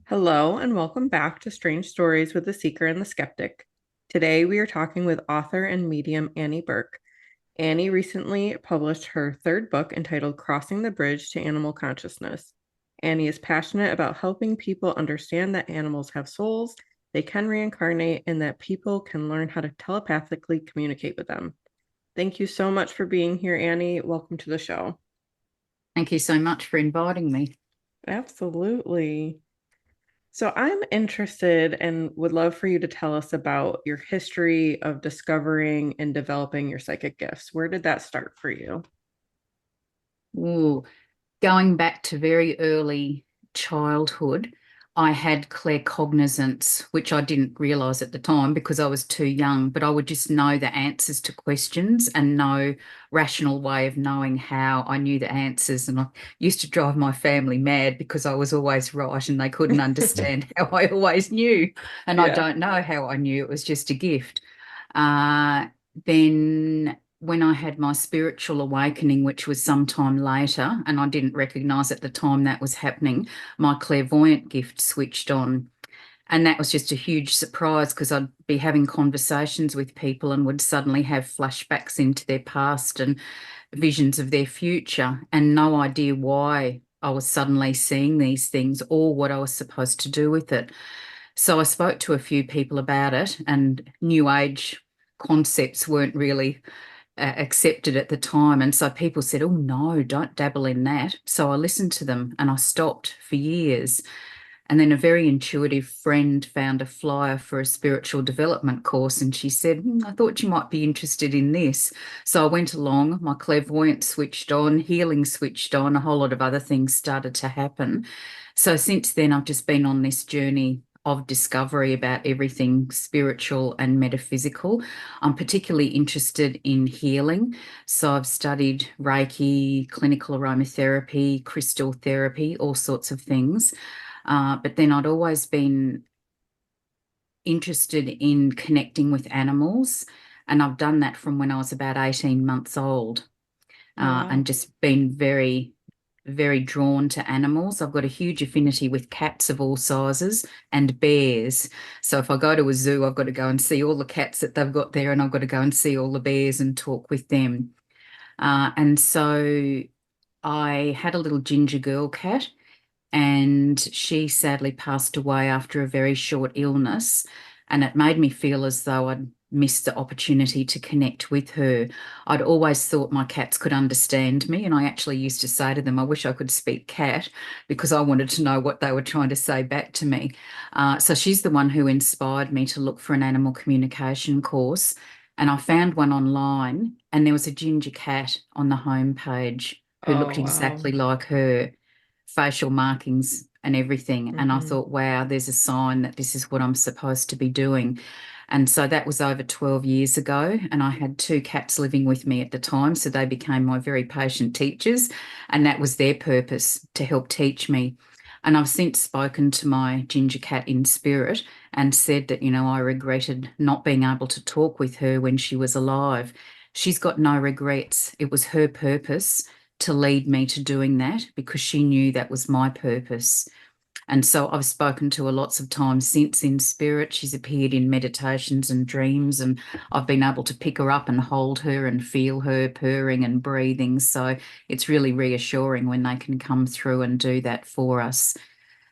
Hello, and welcome back to Strange Stories with the Seeker and the Skeptic. Today, we are talking with author and medium Annie Bourke. Annie recently published her third book entitled Crossing the Bridge to Animal Consciousness. Annie is passionate about helping people understand that animals have souls, they can reincarnate, and that people can learn how to telepathically communicate with them. Thank you so much for being here, Annie. Welcome to the show. Thank you so much for inviting me. Absolutely. So I'm interested and would love for you to tell us about your history of discovering and developing your psychic gifts. Where did that start for you? Ooh, going back to very early childhood, I had claircognizance, which I didn't realize at the time because I was too young, but I would just know the answers to questions and no rational way of knowing how I knew the answers. And I used to drive my family mad because I was always right and they couldn't understand how I always knew. And I Yeah. don't know how I knew, it was just a gift. Uh, then when I had my spiritual awakening, which was sometime later, and I didn't recognize at the time that was happening, my clairvoyant gift switched on. And that was just a huge surprise because I'd be having conversations with people and would suddenly have flashbacks into their past and visions of their future, and no idea why I was suddenly seeing these things or what I was supposed to do with it. So I spoke to a few people about it, and New Age concepts weren't really accepted at the time. And so people said, oh, no, don't dabble in that. So I listened to them and I stopped for years. And then a very intuitive friend found a flyer for a spiritual development course. And she said, I thought you might be interested in this. So I went along, my clairvoyance switched on, healing switched on, a whole lot of other things started to happen. So since then, I've just been on this journey of discovery about everything spiritual and metaphysical. I'm particularly interested in healing. So I've studied Reiki, clinical aromatherapy, crystal therapy, all sorts of things. But then I'd always been interested in connecting with animals. And I've done that from when I was about 18 months old, Oh, wow. and just been very, very drawn to animals. I've got a huge affinity with cats of all sizes and bears. So if I go to a zoo, I've got to go and see all the cats that they've got there, and I've got to go and see all the bears and talk with them. And so I had a little ginger girl cat, and she sadly passed away after a very short illness. And it made me feel as though I'd missed the opportunity to connect with her. I'd always thought my cats could understand me, and I actually used to say to them, I wish I could speak cat because I wanted to know what they were trying to say back to me. So she's the one who inspired me to look for an animal communication course. And I found one online, and there was a ginger cat on the homepage who Oh, looked wow. exactly like her, facial markings and everything. And I Hmm. thought, wow, there's a sign that this is what I'm supposed to be doing. And so that was over 12 years ago. And I had two cats living with me at the time. So they became my very patient teachers. And that was their purpose, to help teach me. And I've since spoken to my ginger cat in spirit and said that, I regretted not being able to talk with her when she was alive. She's got no regrets. It was her purpose to lead me to doing that because she knew that was my purpose. And so I've spoken to her lots of times since in spirit. She's appeared in meditations and dreams, and I've been able to pick her up and hold her and feel her purring and breathing. So it's really reassuring when they can come through and do that for us.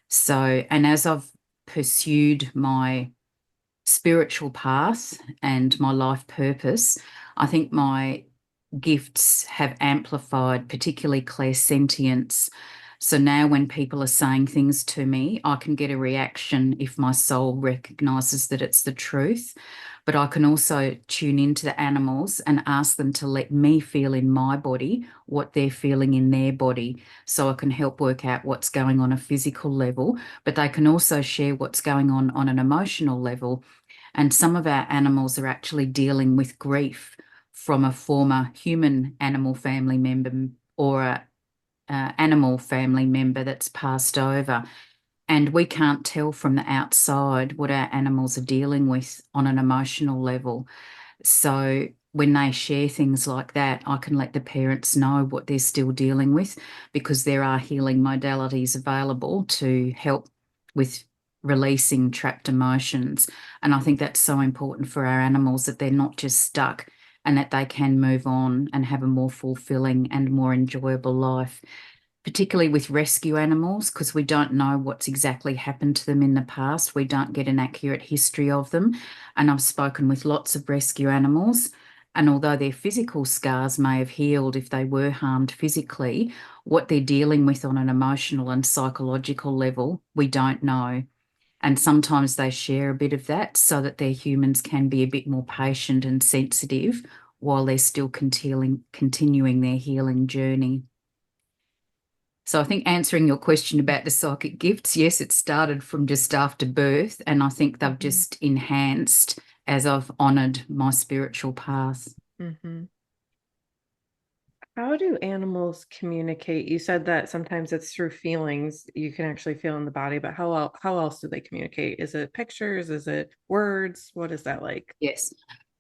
So, and as I've pursued my spiritual path and my life purpose, I think my gifts have amplified, particularly clairsentience. So now when people are saying things to me, I can get a reaction if my soul recognizes that it's the truth. But I can also tune into the animals and ask them to let me feel in my body what they're feeling in their body. So I can help work out what's going on a physical level, but they can also share what's going on an emotional level. And some of our animals are actually dealing with grief from a former human animal family member or a animal family member that's passed over. And we can't tell from the outside what our animals are dealing with on an emotional level. So when they share things like that, I can let the parents know what they're still dealing with, because there are healing modalities available to help with releasing trapped emotions. And I think that's so important for our animals, that they're not just stuck and that they can move on and have a more fulfilling and more enjoyable life, particularly with rescue animals, because we don't know what's exactly happened to them in the past. We don't get an accurate history of them. And I've spoken with lots of rescue animals. And although their physical scars may have healed if they were harmed physically, what they're dealing with on an emotional and psychological level, we don't know. And sometimes they share a bit of that so that their humans can be a bit more patient and sensitive while they're still continuing their healing journey. So I think answering your question about the psychic gifts, yes, it started from just after birth, and I think they've Mhm. just enhanced as I've honoured my spiritual path. Mhm. How do animals communicate? You said that sometimes it's through feelings you can actually feel in the body, but how else do they communicate? Is it pictures? Is it words? What is that like? Yes.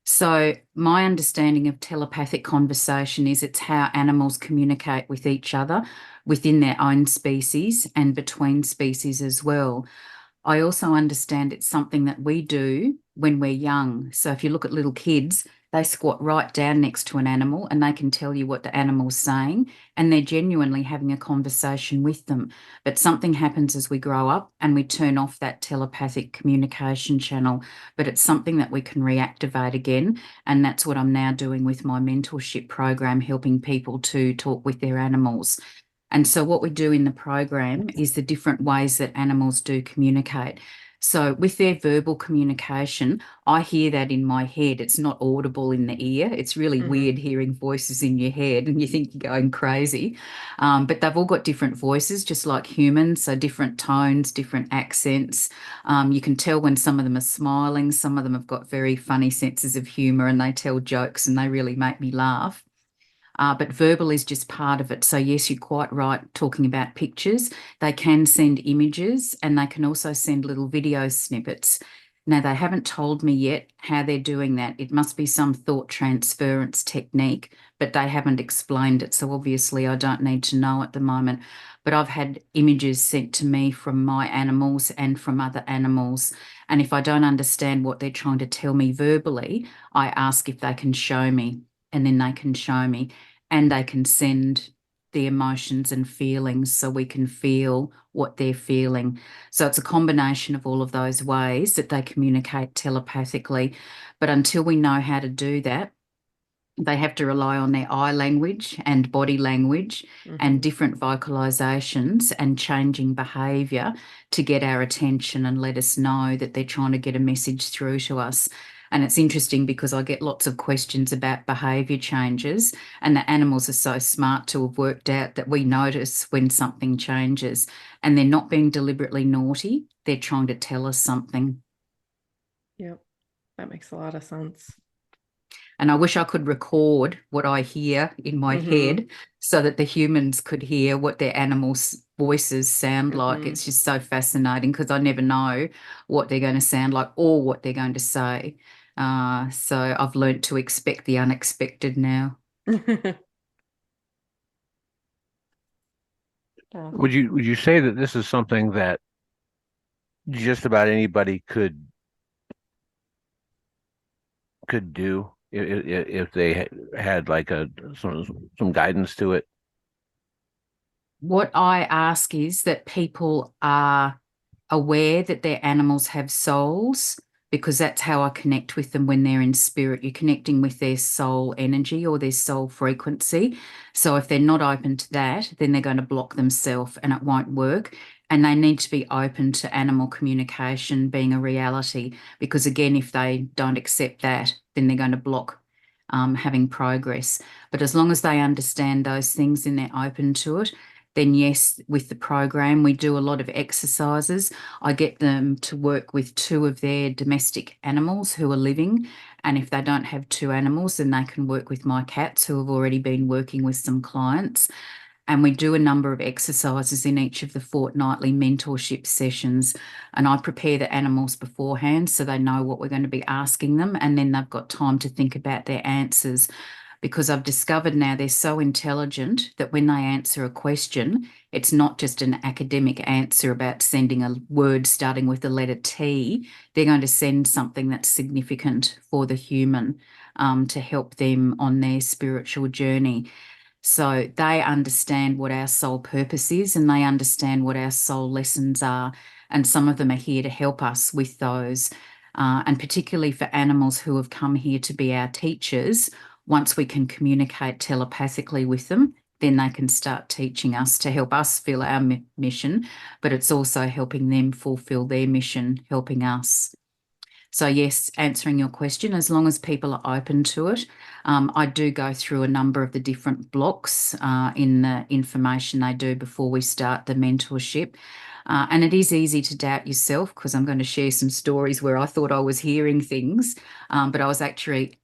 So my understanding of telepathic conversation is it's how animals communicate with each other within their own species and between species as well. I also understand it's something that we do when we're young. So if you look at little kids, they squat right down next to an animal and they can tell you what the animal's saying, and they're genuinely having a conversation with them. But something happens as we grow up and we turn off that telepathic communication channel. But it's something that we can reactivate again. And that's what I'm now doing with my mentorship program, helping people to talk with their animals. And so, what we do in the program is the different ways that animals do communicate. So, with their verbal communication, I hear that in my head. It's not audible in the ear. It's really Hmm. weird hearing voices in your head and you think you're going crazy. But they've all got different voices, just like humans. So, different tones, different accents. You can tell when some of them are smiling, some of them have got very funny senses of humor and they tell jokes and they really make me laugh. But verbal is just part of it. So, yes, you're quite right talking about pictures. They can send images and they can also send little video snippets. Now, they haven't told me yet how they're doing that. It must be some thought transference technique, but they haven't explained it. So, obviously, I don't need to know at the moment. But I've had images sent to me from my animals and from other animals. And if I don't understand what they're trying to tell me verbally, I ask if they can show me, and then they can show me, and they can send the emotions and feelings so we can feel what they're feeling. So it's a combination of all of those ways that they communicate telepathically. But until we know how to do that, they have to rely on their eye language and body language and Hmm. different vocalizations and changing behavior to get our attention and let us know that they're trying to get a message through to us. And it's interesting because I get lots of questions about behavior changes, and the animals are so smart to have worked out that we notice when something changes, and they're not being deliberately naughty, they're trying to tell us something. Yep, that makes a lot of sense. And I wish I could record what I hear in my Hmm. head so that the humans could hear what their animals' voices sound like. Hmm. It's just so fascinating because I never know what they're going to sound like or what they're going to say. So I've learned to expect the unexpected now. Awesome. Would you say that this is something that just about anybody could do if they had like a some guidance to it? What I ask is that people are aware that their animals have souls, because that's how I connect with them when they're in spirit. You're connecting with their soul energy or their soul frequency. So if they're not open to that, then they're going to block themselves and it won't work. And they need to be open to animal communication being a reality, because again, if they don't accept that, then they're going to block having progress. But as long as they understand those things and they're open to it, then yes, with the program, we do a lot of exercises. I get them to work with two of their domestic animals who are living. And if they don't have two animals, then they can work with my cats who have already been working with some clients. And we do a number of exercises in each of the fortnightly mentorship sessions. And I prepare the animals beforehand so they know what we're going to be asking them. And then they've got time to think about their answers. because I've discovered now they're so intelligent that when they answer a question, it's not just an academic answer about sending a word starting with the letter T. They're going to send something that's significant for the human, to help them on their spiritual journey. So they understand what our soul purpose is, and they understand what our soul lessons are. And some of them are here to help us with those. And particularly for animals who have come here to be our teachers, once we can communicate telepathically with them, then they can start teaching us to help us fill our mission, but it's also helping them fulfill their mission, helping us. So yes, answering your question, as long as people are open to it. I do go through a number of the different blocks in the information they do before we start the mentorship. And it is easy to doubt yourself, because I'm going to share some stories where I thought I was hearing things, but I was actually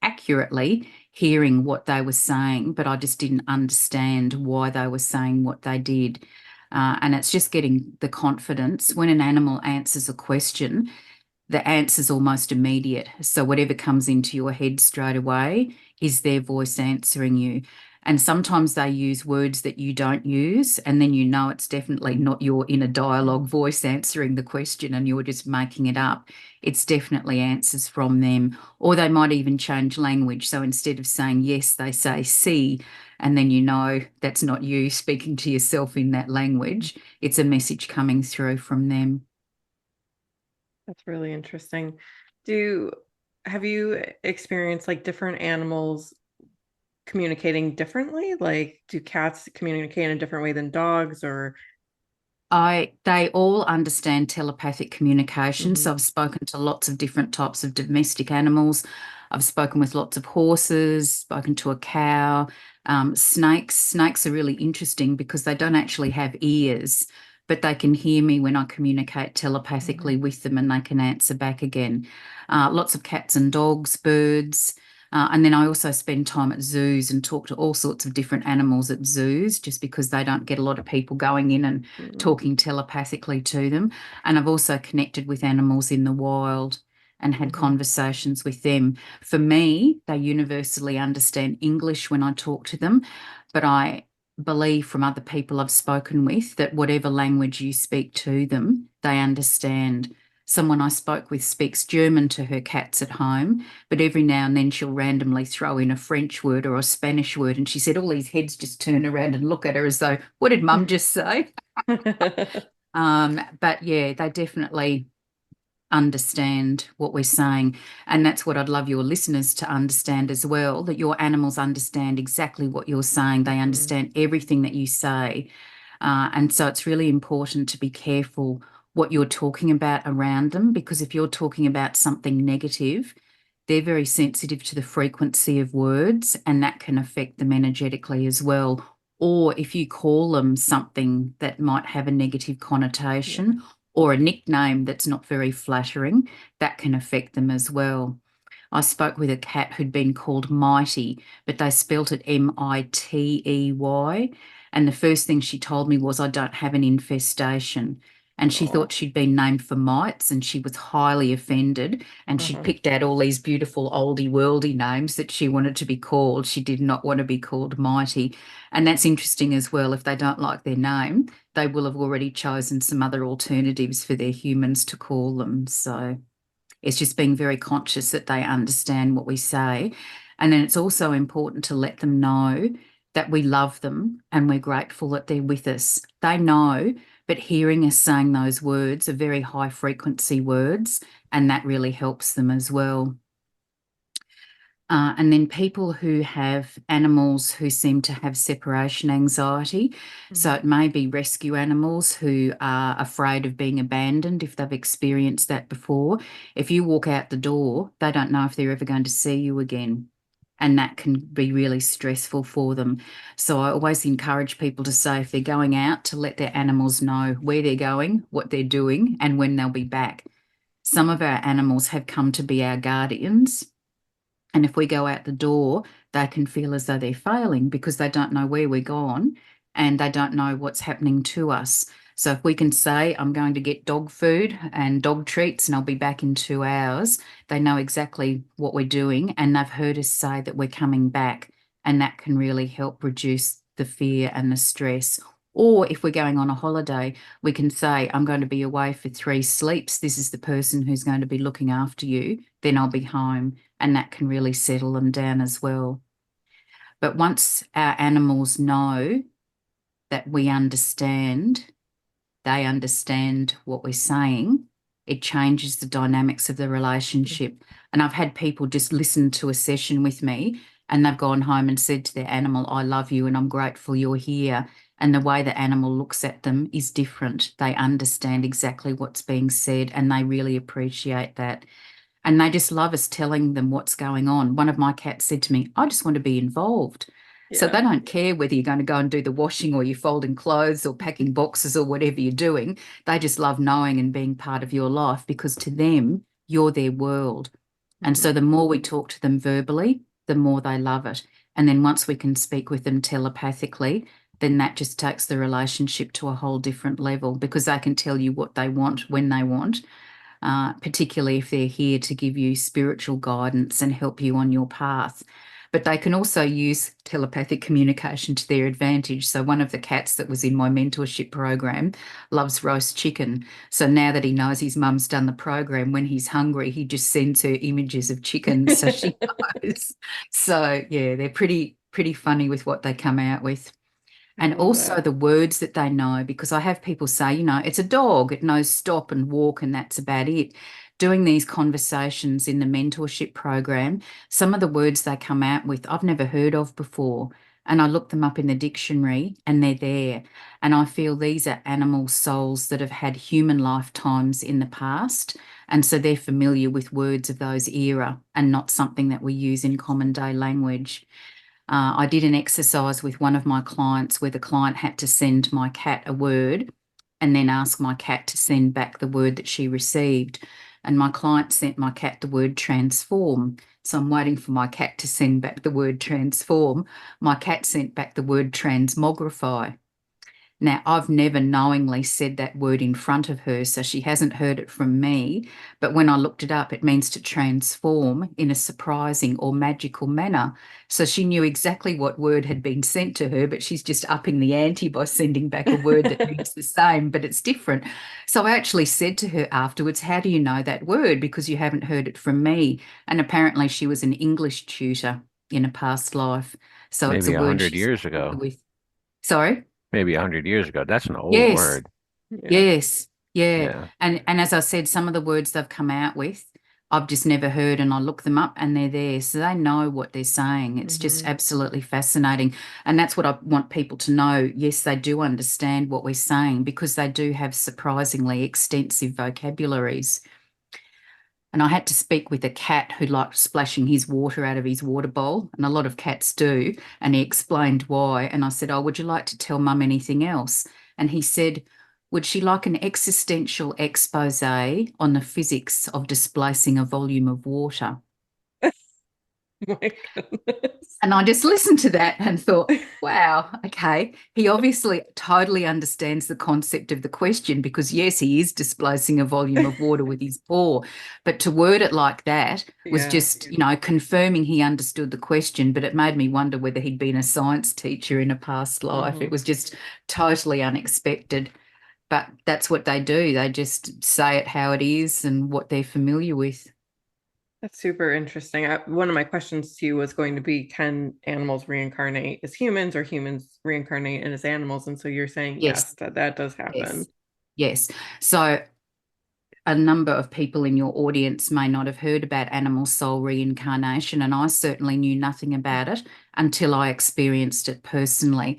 accurately hearing what they were saying, but I just didn't understand why they were saying what they did. And it's just getting the confidence. When an animal answers a question, the answer's almost immediate. So whatever comes into your head straight away is their voice answering you. And sometimes they use words that you don't use, and then you know it's definitely not your inner dialogue voice answering the question and you're just making it up. It's definitely answers from them. Or they might even change language. So instead of saying yes, they say see, and then you know that's not you speaking to yourself in that language. It's a message coming through from them. That's really interesting. Have you experienced like different animals communicating differently? Like, do cats communicate in a different way than dogs, or? They all understand telepathic communication. So Mhm. I've spoken to lots of different types of domestic animals. I've spoken with lots of horses, spoken to a cow, snakes. Snakes are really interesting because they don't actually have ears, but they can hear me when I communicate telepathically Mhm. with them, and they can answer back again. Lots of cats and dogs, birds. And then I also spend time at zoos and talk to all sorts of different animals at zoos, just because they don't get a lot of people going in and Mhm. talking telepathically to them. And I've also connected with animals in the wild and had Mhm. conversations with them. For me, they universally understand English when I talk to them, but I believe from other people I've spoken with that whatever language you speak to them, they understand. Someone I spoke with speaks German to her cats at home, but every now and then she'll randomly throw in a French word or a Spanish word. And she said all these heads just turn around and look at her as though, what did mum just say? But yeah, they definitely understand what we're saying. And that's what I'd love your listeners to understand as well, that your animals understand exactly what you're saying. They Mhm. understand everything that you say. And so it's really important to be careful what you're talking about around them, because if you're talking about something negative, they're very sensitive to the frequency of words, and that can affect them energetically as well. Or if you call them something that might have a negative Yeah. connotation or a nickname that's not very flattering, that can affect them as well. I spoke with a cat who'd been called Mighty, but they spelt it Mitey. And the first thing she told me was, I don't have an infestation. And she Oh. thought she'd been named for mites, and she was highly offended. And she'd Uh-huh. picked out all these beautiful oldie worldy names that she wanted to be called. She did not want to be called Mighty. And that's interesting as well. If they don't like their name, they will have already chosen some other alternatives for their humans to call them. So it's just being very conscious that they understand what we say. And then it's also important to let them know that we love them and we're grateful that they're with us. They know, but hearing us saying those words are very high frequency words, and that really helps them as well. And then people who have animals who seem to have separation anxiety. So Mhm. it may be rescue animals who are afraid of being abandoned if they've experienced that before. If you walk out the door, they don't know if they're ever going to see you again. And that can be really stressful for them. So I always encourage people to say, if they're going out, to let their animals know where they're going, what they're doing, and when they'll be back. Some of our animals have come to be our guardians. And if we go out the door, they can feel as though they're failing because they don't know where we're gone and they don't know what's happening to us. So if we can say, I'm going to get dog food and dog treats and I'll be back in 2 hours, they know exactly what we're doing and they've heard us say that we're coming back. And that can really help reduce the fear and the stress. Or if we're going on a holiday, we can say, I'm going to be away for 3 sleeps. This is the person who's going to be looking after you. Then I'll be home. And that can really settle them down as well. But once our animals know that we understand, they understand what we're saying, it changes the dynamics of the relationship. And I've had people just listen to a session with me and they've gone home and said to their animal, I love you and I'm grateful you're here. And the way the animal looks at them is different. They understand exactly what's being said and they really appreciate that. And they just love us telling them what's going on. One of my cats said to me, I just want to be involved. So they don't care whether you're going to go and do the washing or you're folding clothes or packing boxes or whatever you're doing. They just love knowing and being part of your life because to them, you're their world. And so the more we talk to them verbally, the more they love it. And then once we can speak with them telepathically, then that just takes the relationship to a whole different level because they can tell you what they want when they want. Particularly if they're here to give you spiritual guidance and help you on your path. But they can also use telepathic communication to their advantage. So one of the cats that was in my mentorship program loves roast chicken. So now that he knows his mum's done the program, when he's hungry, he just sends her images of chicken so she knows. So yeah, they're pretty funny with what they come out with. And also the words that they know, because I have people say, it's a dog, it knows stop and walk, and that's about it. Doing these conversations in the mentorship program, some of the words they come out with, I've never heard of before. And I look them up in the dictionary and they're there. And I feel these are animal souls that have had human lifetimes in the past. And so they're familiar with words of those era and not something that we use in common day language. I did an exercise with one of my clients where the client had to send my cat a word and then ask my cat to send back the word that she received. And my client sent my cat the word transform. So I'm waiting for my cat to send back the word transform. My cat sent back the word transmogrify. Now, I've never knowingly said that word in front of her, so she hasn't heard it from me. But when I looked it up, it means to transform in a surprising or magical manner. So she knew exactly what word had been sent to her, but she's just upping the ante by sending back a word that means the same, but it's different. So I actually said to her afterwards, how do you know that word? Because you haven't heard it from me. And apparently she was an English tutor in a past life. So it's a Maybe a word hundred she's years familiar ago. with. Sorry? Maybe 100 years ago. That's an old Yes. word. Yes. Yeah. Yeah. And as I said, some of the words they've come out with, I've just never heard and I look them up and they're there. So they know what they're saying. It's just absolutely fascinating. And that's what I want people to know. Yes, they do understand what we're saying because they do have surprisingly extensive vocabularies. And I had to speak with a cat who liked splashing his water out of his water bowl, and a lot of cats do. And he explained why. And I said, oh, would you like to tell Mum anything else? And he said, would she like an existential expose on the physics of displacing a volume of water? My goodness. And I just listened to that and thought, wow, okay. He obviously totally understands the concept of the question because, yes, he is displacing a volume of water with his paw. But to word it like that was just, confirming he understood the question. But it made me wonder whether he'd been a science teacher in a past life. It was just totally unexpected. But that's what they do. They just say it how it is and what they're familiar with. That's super interesting. One of my questions to you was going to be, can animals reincarnate as humans or humans reincarnate as animals? And so you're saying, Yes, yes, that does happen. yes. So a number of people in your audience may not have heard about animal soul reincarnation, and I certainly knew nothing about it until I experienced it personally.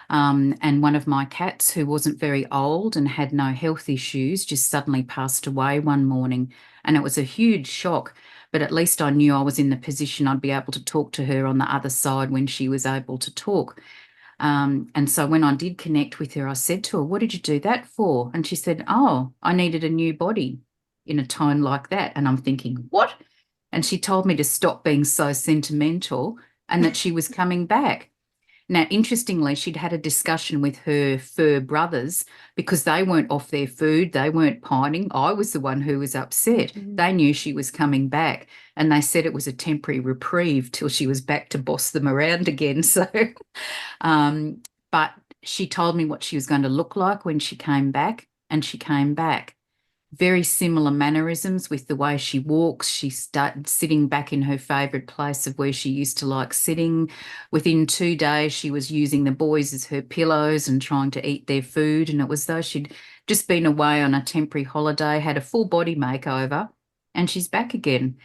And one of my cats, who wasn't very old and had no health issues, just suddenly passed away one morning. And it was a huge shock, but at least I knew I was in the position I'd be able to talk to her on the other side when she was able to talk. And so when I did connect with her, I said to her, what did you do that for? And she said, oh, I needed a new body, in a tone like that. And I'm thinking, what? And she told me to stop being so sentimental and that she was coming back. Now, interestingly, she'd had a discussion with her fur brothers because they weren't off their food. They weren't pining. I was the one who was upset. They knew she was coming back, and they said it was a temporary reprieve till she was back to boss them around again. So, but she told me what she was going to look like when she came back, and she came back. Very similar mannerisms with the way she walks. She started sitting back in her favourite place of where she used to like sitting. Within 2 days, she was using the boys as her pillows and trying to eat their food. And it was though she'd just been away on a temporary holiday, had a full body makeover, and she's back again.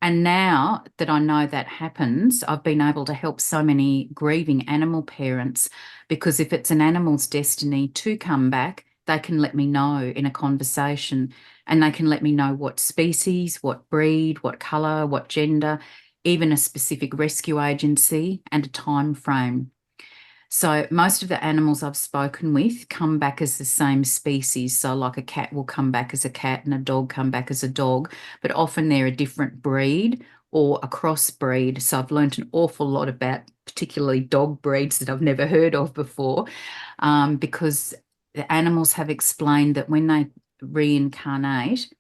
And now that I know that happens, I've been able to help so many grieving animal parents, because if it's an animal's destiny to come back, they can let me know in a conversation, and they can let me know what species, what breed, what colour, what gender, even a specific rescue agency and a time frame. So most of the animals I've spoken with come back as the same species. So like a cat will come back as a cat and a dog come back as a dog, but often they're a different breed or a crossbreed. So I've learned an awful lot about particularly dog breeds that I've never heard of before, because the animals have explained that when they reincarnate,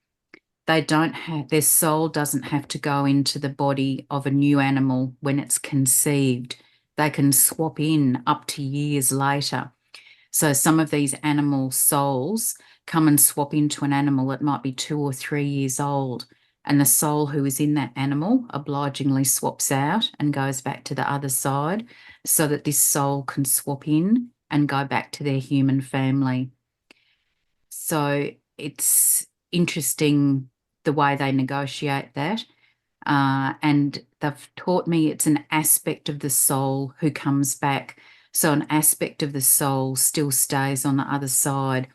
they don't have, their soul doesn't have to go into the body of a new animal when it's conceived. They can swap in up to years later. So some of these animal souls come and swap into an animal that might be 2 or 3 years old, and the soul who is in that animal obligingly swaps out and goes back to the other side so that this soul can swap in and go back to their human family. So it's interesting the way they negotiate that. And they've taught me it's an aspect of the soul who comes back. So an aspect of the soul still stays on the other side.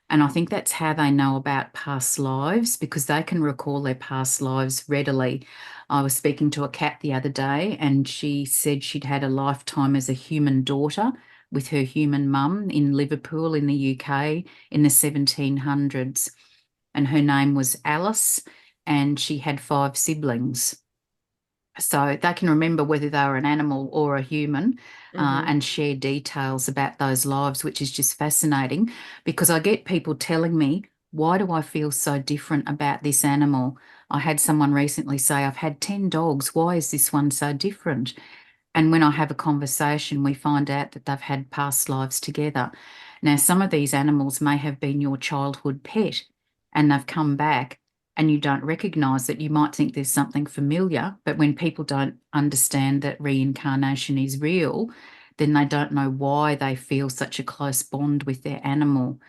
And I think that's how they know about past lives, because they can recall their past lives readily. I was speaking to a cat the other day, and she said she'd had a lifetime as a human daughter with her human mum in Liverpool in the UK in the 1700s. And her name was Alice, and she had 5 siblings. So they can remember whether they were an animal or a human, and share details about those lives, which is just fascinating, because I get people telling me, why do I feel so different about this animal? I had someone recently say, I've had 10 dogs. Why is this one so different? And when I have a conversation, we find out that they've had past lives together. Now, some of these animals may have been your childhood pet, and they've come back, and you don't recognise that. You might think there's something familiar, but when people don't understand that reincarnation is real, then they don't know why they feel such a close bond with their animal.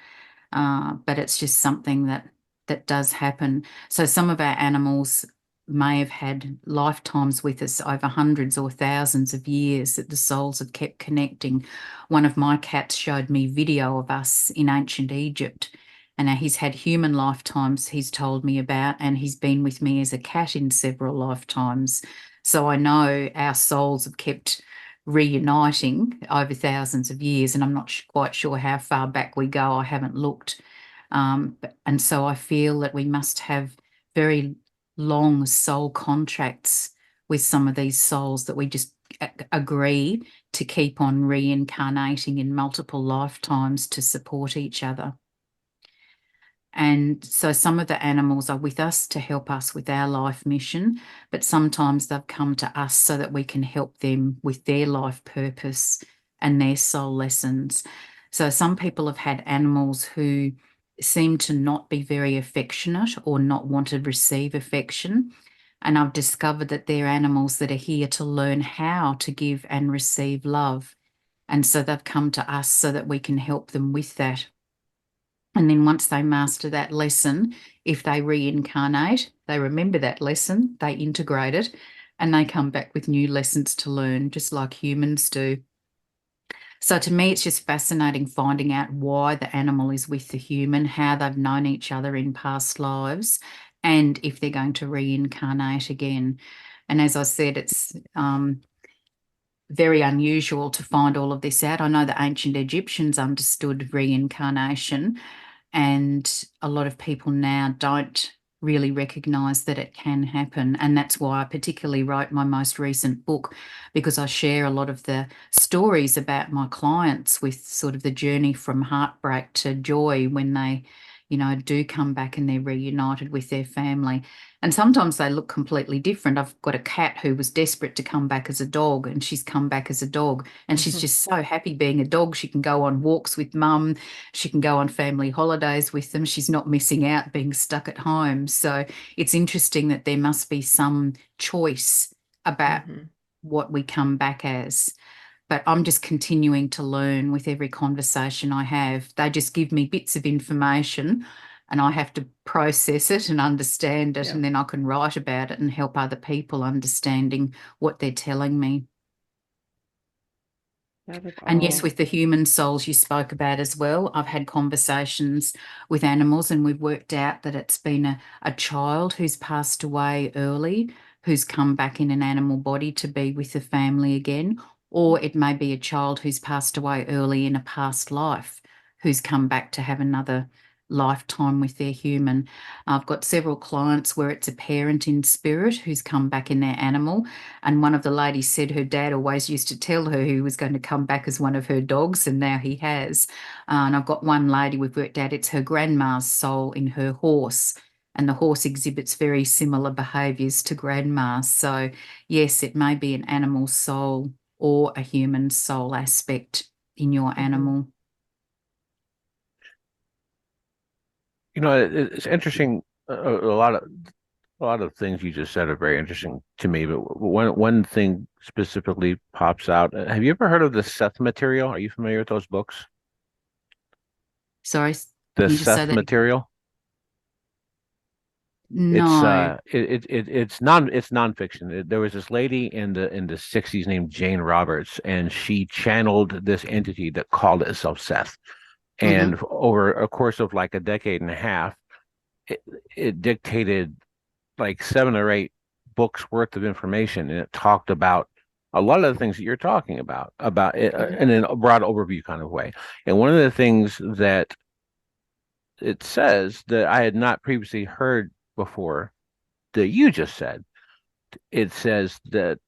But it's just something that does happen. So some of our animals may have had lifetimes with us over hundreds or thousands of years that the souls have kept connecting. One of my cats showed me video of us in ancient Egypt, and he's had human lifetimes he's told me about, and he's been with me as a cat in several lifetimes. So I know our souls have kept reuniting over thousands of years, and I'm not quite sure how far back we go. I haven't looked. And so I feel that we must have very long soul contracts with some of these souls that we just agree to keep on reincarnating in multiple lifetimes to support each other. And so some of the animals are with us to help us with our life mission, but sometimes they've come to us so that we can help them with their life purpose and their soul lessons. So some people have had animals who seem to not be very affectionate or not want to receive affection. And I've discovered that they're animals that are here to learn how to give and receive love. And so they've come to us so that we can help them with that. And then once they master that lesson, if they reincarnate, they remember that lesson, they integrate it, and they come back with new lessons to learn, just like humans do. So to me, it's just fascinating finding out why the animal is with the human, how they've known each other in past lives, and if they're going to reincarnate again. And as I said, it's very unusual to find all of this out. I know the ancient Egyptians understood reincarnation, and a lot of people now don't really recognize that it can happen. And that's why I particularly wrote my most recent book, because I share a lot of the stories about my clients with sort of the journey from heartbreak to joy when they, do come back and they're reunited with their family. And sometimes they look completely different. I've got a cat who was desperate to come back as a dog, and she's come back as a dog. And she's just so happy being a dog. She can go on walks with mum. She can go on family holidays with them. She's not missing out being stuck at home. So it's interesting that there must be some choice about what we come back as. But I'm just continuing to learn with every conversation I have. They just give me bits of information and I have to process it and understand it, and then I can write about it and help other people understanding what they're telling me. And yes, with the human souls you spoke about as well, I've had conversations with animals and we've worked out that it's been a child who's passed away early, who's come back in an animal body to be with the family again, or it may be a child who's passed away early in a past life, who's come back to have another lifetime with their human. I've got several clients where it's a parent in spirit who's come back in their animal. And one of the ladies said her dad always used to tell her he was going to come back as one of her dogs, and now he has. And I've got one lady we've worked out, it's her grandma's soul in her horse. And the horse exhibits very similar behaviours to grandma. So yes, it may be an animal soul or a human soul aspect in your animal. It's interesting. A lot of things you just said are very interesting to me. But one thing specifically pops out. Have you ever heard of the Seth material? Are you familiar with those books? Sorry, The can you just say Seth that? material. No. It's nonfiction. There was this lady in the 60s named Jane Roberts, and she channeled this entity that called itself Seth. And over a course of like a decade and a half, it dictated like 7 or 8 books worth of information, and it talked about a lot of the things that you're talking about it in a broad overview kind of way. And one of the things that it says that I had not previously heard before that you just said, it says that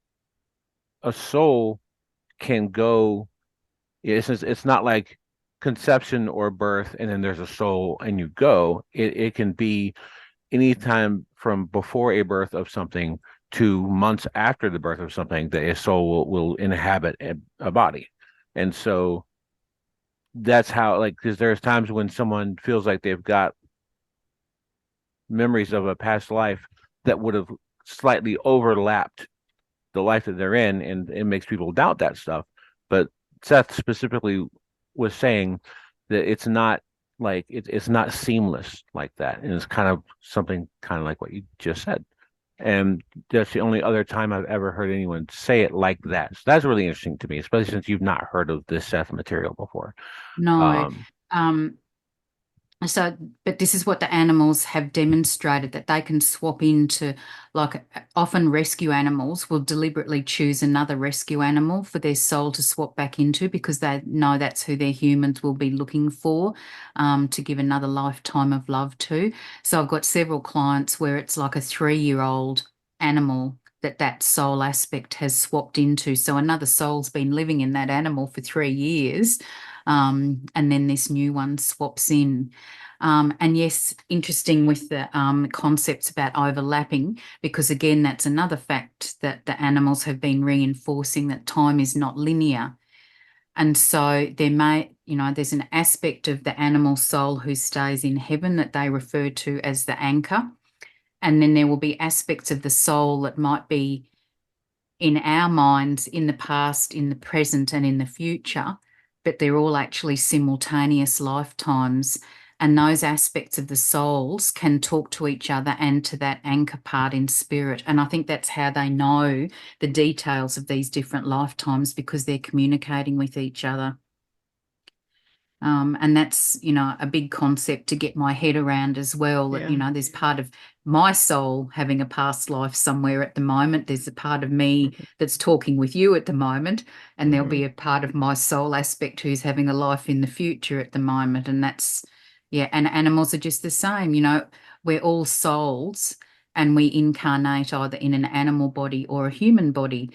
a soul can go, it's not like conception or birth and then there's a soul and you go. It can be anytime from before a birth of something to months after the birth of something that a soul will inhabit a body. And so that's how, like, because there's times when someone feels like they've got memories of a past life that would have slightly overlapped the life that they're in, and it makes people doubt that stuff. But Seth specifically was saying that it's not like it's not seamless like that, and it's kind of something kind of like what you just said. And that's the only other time I've ever heard anyone say it like that. So that's really interesting to me, especially since you've not heard of this Seth material before. No. But this is what the animals have demonstrated, that they can swap into, like, often rescue animals will deliberately choose another rescue animal for their soul to swap back into, because they know that's who their humans will be looking for, to give another lifetime of love to. So I've got several clients where it's like a 3-year-old animal that soul aspect has swapped into. So another soul's been living in that animal for 3 years. And then this new one swaps in. And yes, interesting with the concepts about overlapping, because again, that's another fact that the animals have been reinforcing, that time is not linear. And so there's an aspect of the animal soul who stays in heaven that they refer to as the anchor. And then there will be aspects of the soul that might be in our minds in the past, in the present, and in the future, but they're all actually simultaneous lifetimes. And those aspects of the souls can talk to each other and to that anchor part in spirit. And I think that's how they know the details of these different lifetimes, because they're communicating with each other. And that's, a big concept to get my head around as well, that, there's part of my soul having a past life somewhere at the moment. There's a part of me that's talking with you at the moment, and there'll be a part of my soul aspect who's having a life in the future at the moment. And that's, and animals are just the same. we're all souls, and we incarnate either in an animal body or a human body.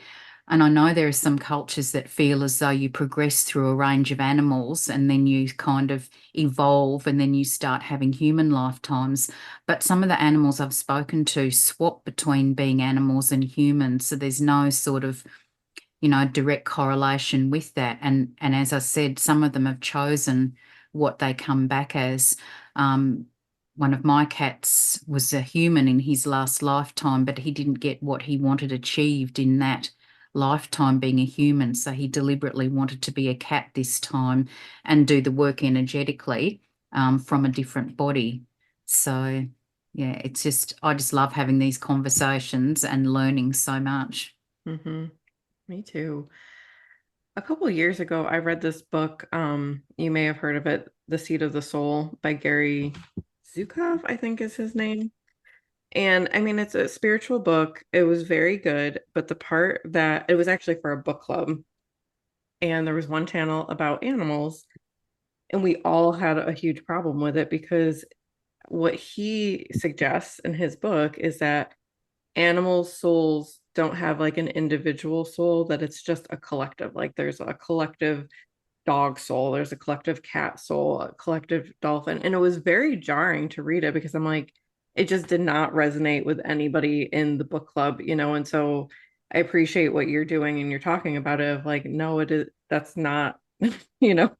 And I know there are some cultures that feel as though you progress through a range of animals and then you kind of evolve and then you start having human lifetimes. But some of the animals I've spoken to swap between being animals and humans. So there's no sort of, direct correlation with that. And as I said, some of them have chosen what they come back as. One of my cats was a human in his last lifetime, but he didn't get what he wanted achieved in that lifetime being a human. So he deliberately wanted to be a cat this time and do the work energetically from a different body. So yeah, I just love having these conversations and learning so much. Mm-hmm. Me too. A couple of years ago, I read this book. You may have heard of it, The Seat of the Soul by Gary Zukov, I think is his name. And I mean, it's a spiritual book. It was very good, but the part that it was actually for a book club, and there was one channel about animals, and we all had a huge problem with it because what he suggests in his book is that animals' souls don't have like an individual soul, that it's just a collective. Like there's a collective dog soul, there's a collective cat soul, a collective dolphin. And it was very jarring to read it because I'm like, it just did not resonate with anybody in the book club, and so I appreciate what you're doing and you're talking about it of like, no, it is, that's not, you know,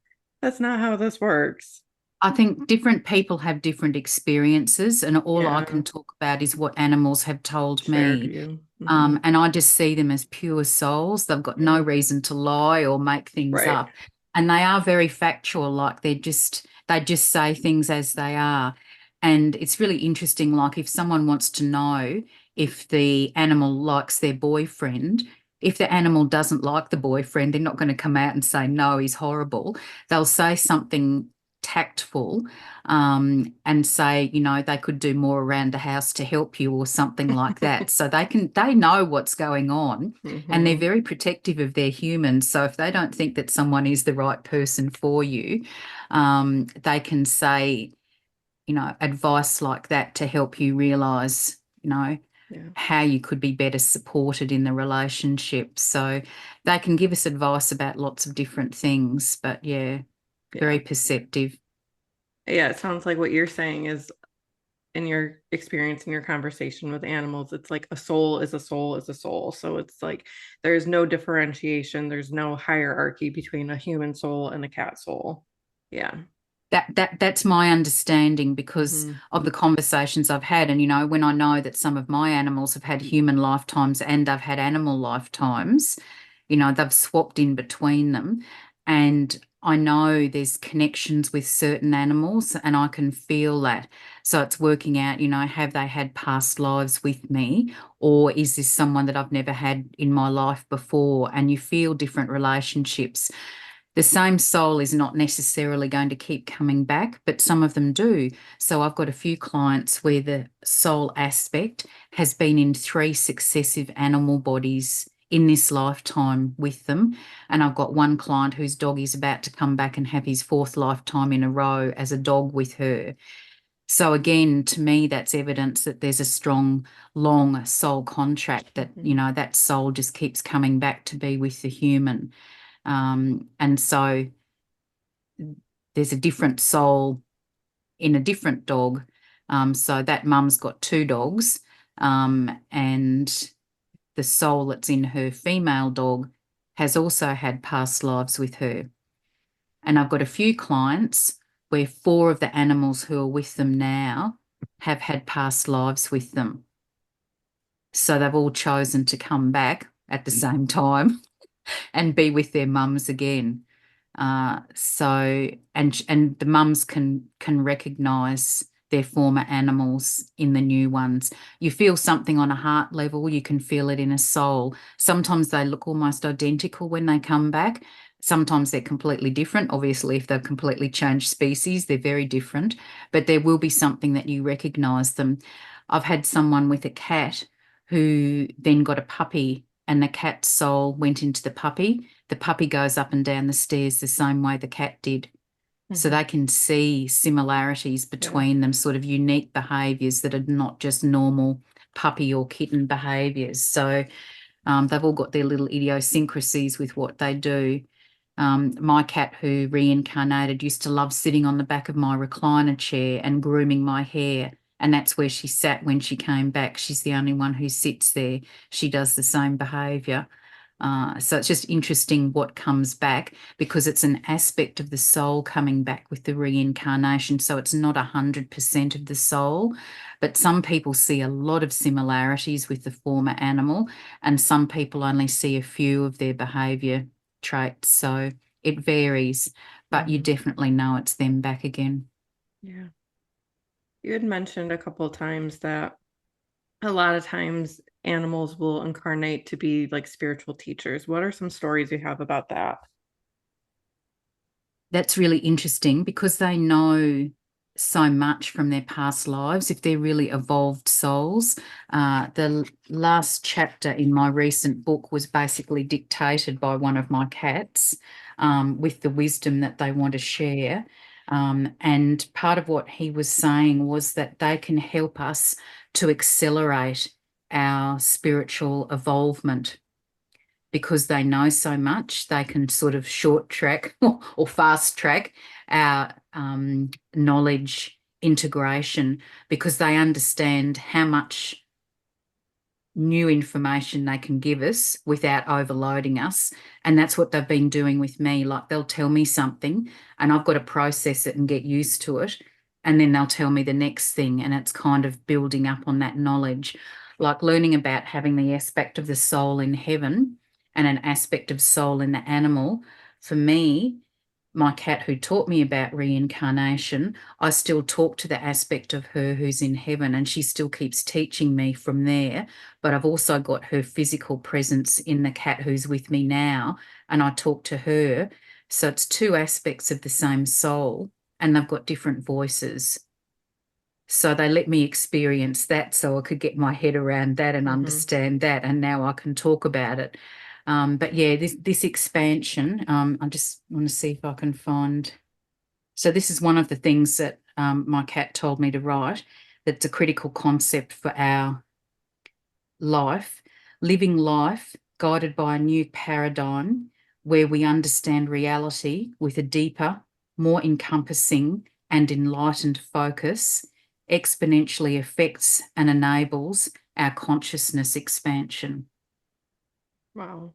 that's not how this works. I think different people have different experiences, and all I Yeah, can talk about is what animals have told shared me. view. And I just see them as pure souls. They've got no Yeah, reason to lie or make things right. up. And they are very factual, like they just say things as they are. And it's really interesting, like if someone wants to know if the animal likes their boyfriend, if the animal doesn't like the boyfriend, they're not going to come out and say, no, he's horrible. They'll say something tactful and say, they could do more around the house to help you or something like that. So they know what's going on, and they're Hmm. very protective of their humans. So if they don't think that someone is the right person for you, they can say, advice like that to help you realize, Yeah, how you could be better supported in the relationship. So they can give us advice about lots of different things, but yeah, yeah. very perceptive. Yeah, it sounds like what you're saying is in your experience in your conversation with animals, it's like a soul is a soul is a soul. So it's like there's no differentiation, there's no hierarchy between a human soul and a cat soul. Yeah. That's my understanding because Hmm. of the conversations I've had. And, when I know that some of my animals have had human lifetimes and I've had animal lifetimes, they've swapped in between them. And I know there's connections with certain animals and I can feel that. So it's working out, have they had past lives with me, or is this someone that I've never had in my life before? And you feel different relationships. The same soul is not necessarily going to keep coming back, but some of them do. So I've got a few clients where the soul aspect has been in 3 successive animal bodies in this lifetime with them. And I've got one client whose dog is about to come back and have his 4th lifetime in a row as a dog with her. So again, to me, that's evidence that there's a strong, long soul contract that, Hmm. that soul just keeps coming back to be with the human. And so there's a different soul in a different dog. So that mum's got 2 dogs, and the soul that's in her female dog has also had past lives with her. And I've got a few clients where 4 of the animals who are with them now have had past lives with them. So they've all chosen to come back at the same time and be with their mums again. So and the mums can recognise their former animals in the new ones. You feel something on a heart level, you can feel it in a soul. Sometimes they look almost identical when they come back. Sometimes they're completely different. Obviously, if they've completely changed species, they're very different, but there will be something that you recognise them. I've had someone with a cat who then got a puppy, and the cat's soul went into the puppy. The puppy goes up and down the stairs the same way the cat did. So they can see similarities between them, sort of unique behaviours that are not just normal puppy or kitten behaviours. So they've all got their little idiosyncrasies with what they do. My cat, who reincarnated, used to love sitting on the back of my recliner chair and grooming my hair. And that's where she sat when she came back. She's the only one who sits there. She does the same behaviour. So it's just interesting what comes back, because it's an aspect of the soul coming back with the reincarnation. So it's not 100% of the soul, but some people see a lot of similarities with the former animal, and some people only see a few of their behaviour traits. So it varies, but you definitely know it's them back again. Yeah. You had mentioned a couple of times that a lot of times animals will incarnate to be like spiritual teachers. What are some stories you have about that? That's really interesting, because they know so much from their past lives if they're really evolved souls. The last chapter in my recent book was basically dictated by one of my cats, with the wisdom that they want to share. And part of what he was saying was that they can help us to accelerate our spiritual evolvement. Because they know so much, they can sort of short track or fast track our knowledge integration, because they understand how much new information they can give us without overloading us. And that's what they've been doing with me. Like, they'll tell me something and I've got to process it and get used to it. And then they'll tell me the next thing, and it's kind of building up on that knowledge. Like learning about having the aspect of the soul in heaven and an aspect of soul in the animal. For me, my cat who taught me about reincarnation, I still talk to the aspect of her who's in heaven, and she still keeps teaching me from there. But I've also got her physical presence in the cat who's with me now, and I talk to her. So it's two aspects of the same soul, and they've got different voices. So they let me experience that so I could get my head around that and understand that, and now I can talk about it. But yeah, this expansion, I just want to see if I can find. So this is one of the things that my cat told me to write. That's a critical concept for our life, living life guided by a new paradigm where we understand reality with a deeper, more encompassing and enlightened focus exponentially affects and enables our consciousness expansion. Wow.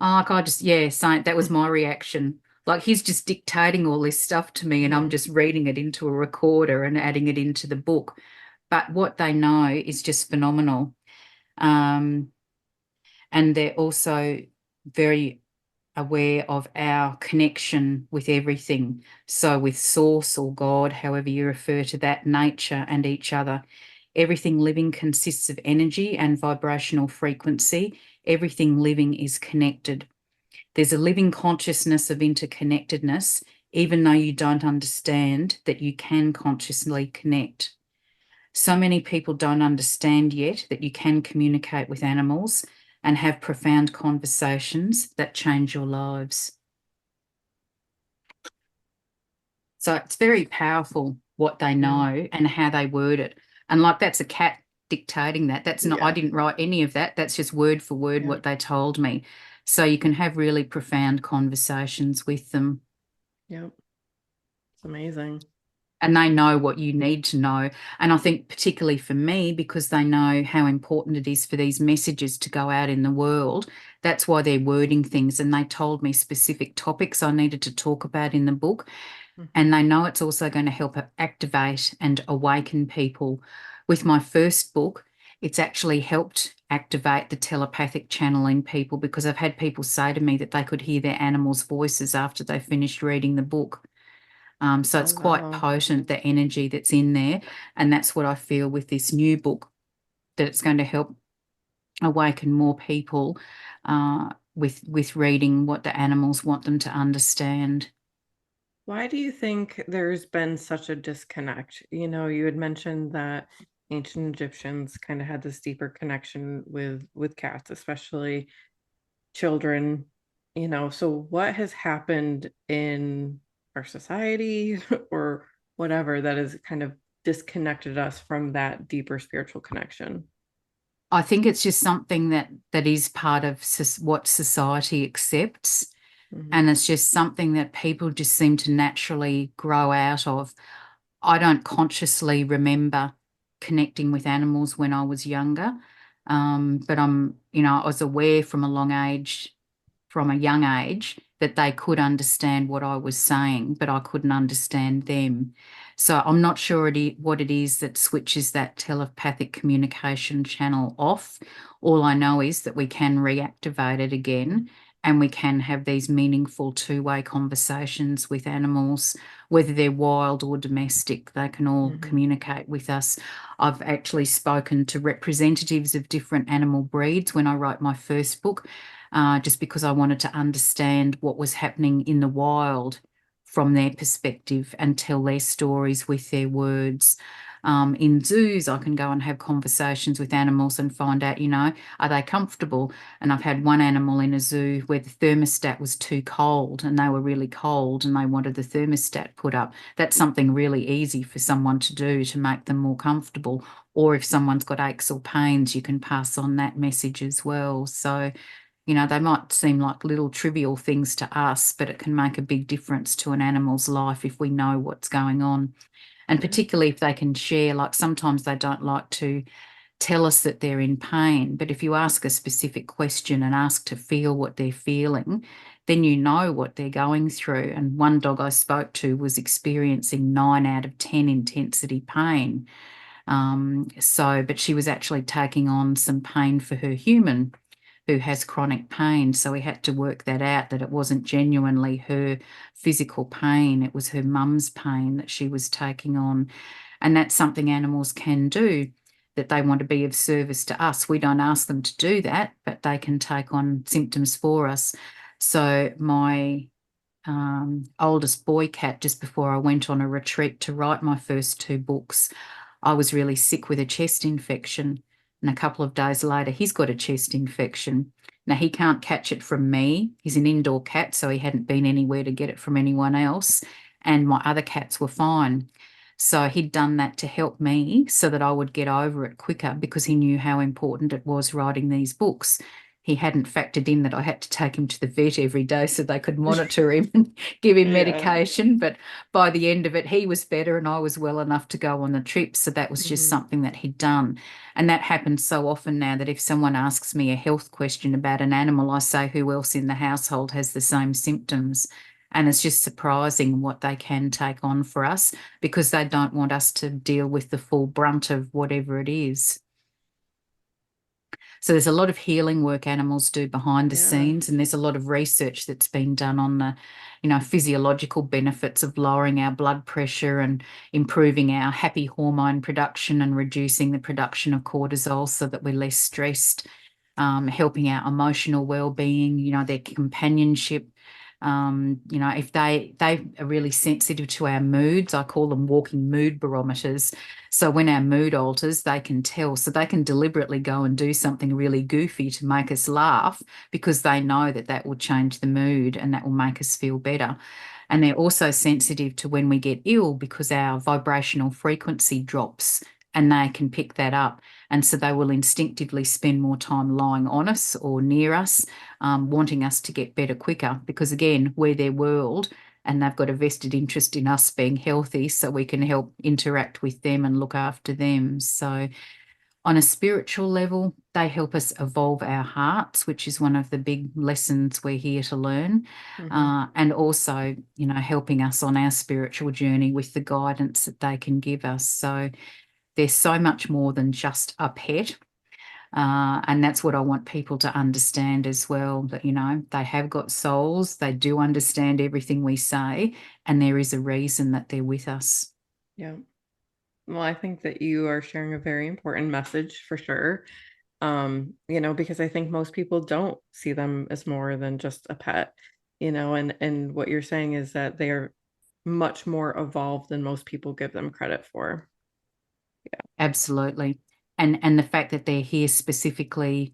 Like I just, yeah, so that was my reaction. Like he's just dictating all this stuff to me and I'm just reading it into a recorder and adding it into the book. But what they know is just phenomenal. And they're also very aware of our connection with everything. So with source or God, however you refer to that, nature and each other. Everything living consists of energy and vibrational frequency. Everything living is connected. There's a living consciousness of interconnectedness, even though you don't understand that you can consciously connect. So many people don't understand yet that you can communicate with animals and have profound conversations that change your lives. So it's very powerful what they know and how they word it. And like that's a cat dictating that. That's not, I didn't write any of that. That's just word for word what they told me. So you can have really profound conversations with them. Yep. It's amazing. And they know what you need to know. And I think particularly for me, because they know how important it is for these messages to go out in the world, that's why they're wording things. And they told me specific topics I needed to talk about in the book. And they know it's also going to help activate and awaken people. With my first book, it's actually helped activate the telepathic channel in people, because I've had people say to me that they could hear their animals' voices after they finished reading the book. So it's quite potent, the energy that's in there. And that's what I feel with this new book, that it's going to help awaken more people with reading what the animals want them to understand. Why do you think there's been such a disconnect? You know, you had mentioned that ancient Egyptians kind of had this deeper connection with cats, especially children, you know. So what has happened in our society or whatever that has kind of disconnected us from that deeper spiritual connection. I think it's just something that is part of what society accepts. Mm-hmm. And it's just something that people just seem to naturally grow out of. I don't consciously remember connecting with animals when I was younger. But I was aware from a young age, that they could understand what I was saying, but I couldn't understand them. So I'm not sure what it is that switches that telepathic communication channel off. All I know is that we can reactivate it again, and we can have these meaningful two-way conversations with animals, whether they're wild or domestic. They can all communicate with us. I've actually spoken to representatives of different animal breeds when I wrote my first book, just because I wanted to understand what was happening in the wild from their perspective and tell their stories with their words. In zoos, I can go and have conversations with animals and find out, are they comfortable? And I've had one animal in a zoo where the thermostat was too cold, and they were really cold and they wanted the thermostat put up. That's something really easy for someone to do to make them more comfortable. Or if someone's got aches or pains, you can pass on that message as well. So, they might seem like little trivial things to us, but it can make a big difference to an animal's life if we know what's going on. And particularly if they can share, like sometimes they don't like to tell us that they're in pain, but if you ask a specific question and ask to feel what they're feeling, then you know what they're going through. And one dog I spoke to was experiencing 9 out of 10 intensity pain. But she was actually taking on some pain for her human who has chronic pain. So we had to work that out, that it wasn't genuinely her physical pain, it was her mum's pain that she was taking on. And that's something animals can do, that they want to be of service to us. We don't ask them to do that, but they can take on symptoms for us. So my oldest boy cat, just before I went on a retreat to write my first 2 books, I was really sick with a chest infection. And a couple of days later, he's got a chest infection. Now, he can't catch it from me. He's an indoor cat, so he hadn't been anywhere to get it from anyone else. And my other cats were fine. So he'd done that to help me so that I would get over it quicker, because he knew how important it was writing these books. He hadn't factored in that I had to take him to the vet every day so they could monitor him and give him medication. But by the end of it, he was better and I was well enough to go on the trip. So that was just something that he'd done. And that happens so often now that if someone asks me a health question about an animal, I say, who else in the household has the same symptoms? And it's just surprising what they can take on for us, because they don't want us to deal with the full brunt of whatever it is. So there's a lot of healing work animals do behind the scenes, and there's a lot of research that's been done on the, physiological benefits of lowering our blood pressure and improving our happy hormone production and reducing the production of cortisol so that we're less stressed, helping our emotional well-being, their companionship. If they are really sensitive to our moods, I call them walking mood barometers. So when our mood alters, they can tell. So they can deliberately go and do something really goofy to make us laugh, because they know that that will change the mood and that will make us feel better. And they're also sensitive to when we get ill, because our vibrational frequency drops, and they can pick that up. And so they will instinctively spend more time lying on us or near us, wanting us to get better quicker, because again, we're their world and they've got a vested interest in us being healthy, so we can help interact with them and look after them. So on a spiritual level, they help us evolve our hearts, which is one of the big lessons we're here to learn. And also, helping us on our spiritual journey with the guidance that they can give us. So they're so much more than just a pet. And that's what I want people to understand as well, that, they have got souls, they do understand everything we say, and there is a reason that they're with us. Yeah. Well, I think that you are sharing a very important message for sure. Because I think most people don't see them as more than just a pet, and what you're saying is that they are much more evolved than most people give them credit for. Yeah. Absolutely. And the fact that they're here specifically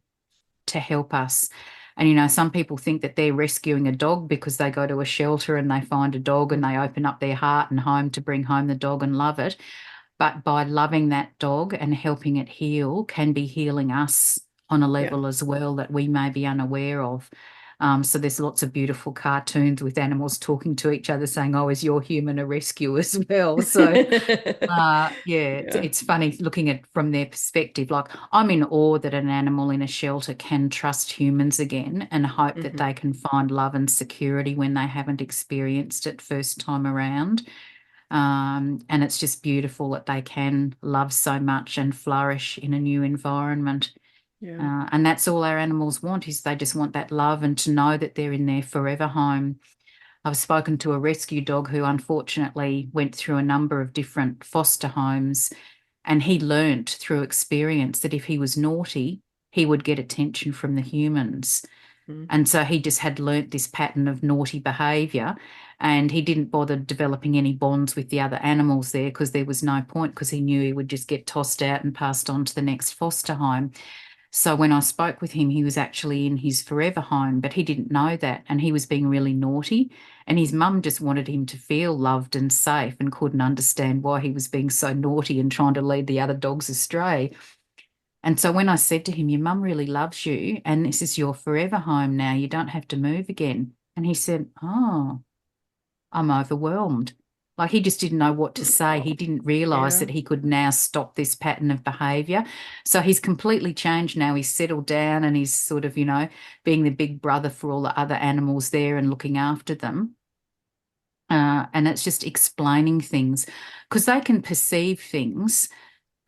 to help us. And, some people think that they're rescuing a dog because they go to a shelter and they find a dog and they open up their heart and home to bring home the dog and love it. But by loving that dog and helping it heal can be healing us on a Yeah. level as well that we may be unaware of. So there's lots of beautiful cartoons with animals talking to each other saying, oh, is your human a rescue as well? So yeah, Yeah. it's funny looking at from their perspective. Like, I'm in awe that an animal in a shelter can trust humans again and hope that Mhm. they can find love and security when they haven't experienced it first time around. And it's just beautiful that they can love so much and flourish in a new environment. Yeah. And that's all our animals want, is they just want that love and to know that they're in their forever home. I've spoken to a rescue dog who unfortunately went through a number of different foster homes, and he learnt through experience that if he was naughty, he would get attention from the humans. Mhm. And so he just had learnt this pattern of naughty behaviour, and he didn't bother developing any bonds with the other animals there because there was no point, because he knew he would just get tossed out and passed on to the next foster home. So when I spoke with him, he was actually in his forever home, but he didn't know that, and he was being really naughty. And his mum just wanted him to feel loved and safe and couldn't understand why he was being so naughty and trying to lead the other dogs astray. And so when I said to him, your mum really loves you, and this is your forever home now, you don't have to move again. And he said, oh, I'm overwhelmed. Like, he just didn't know what to say. He didn't realise Yeah. that he could now stop this pattern of behaviour. So he's completely changed now. He's settled down and he's sort of, being the big brother for all the other animals there and looking after them. And it's just explaining things because they can perceive things,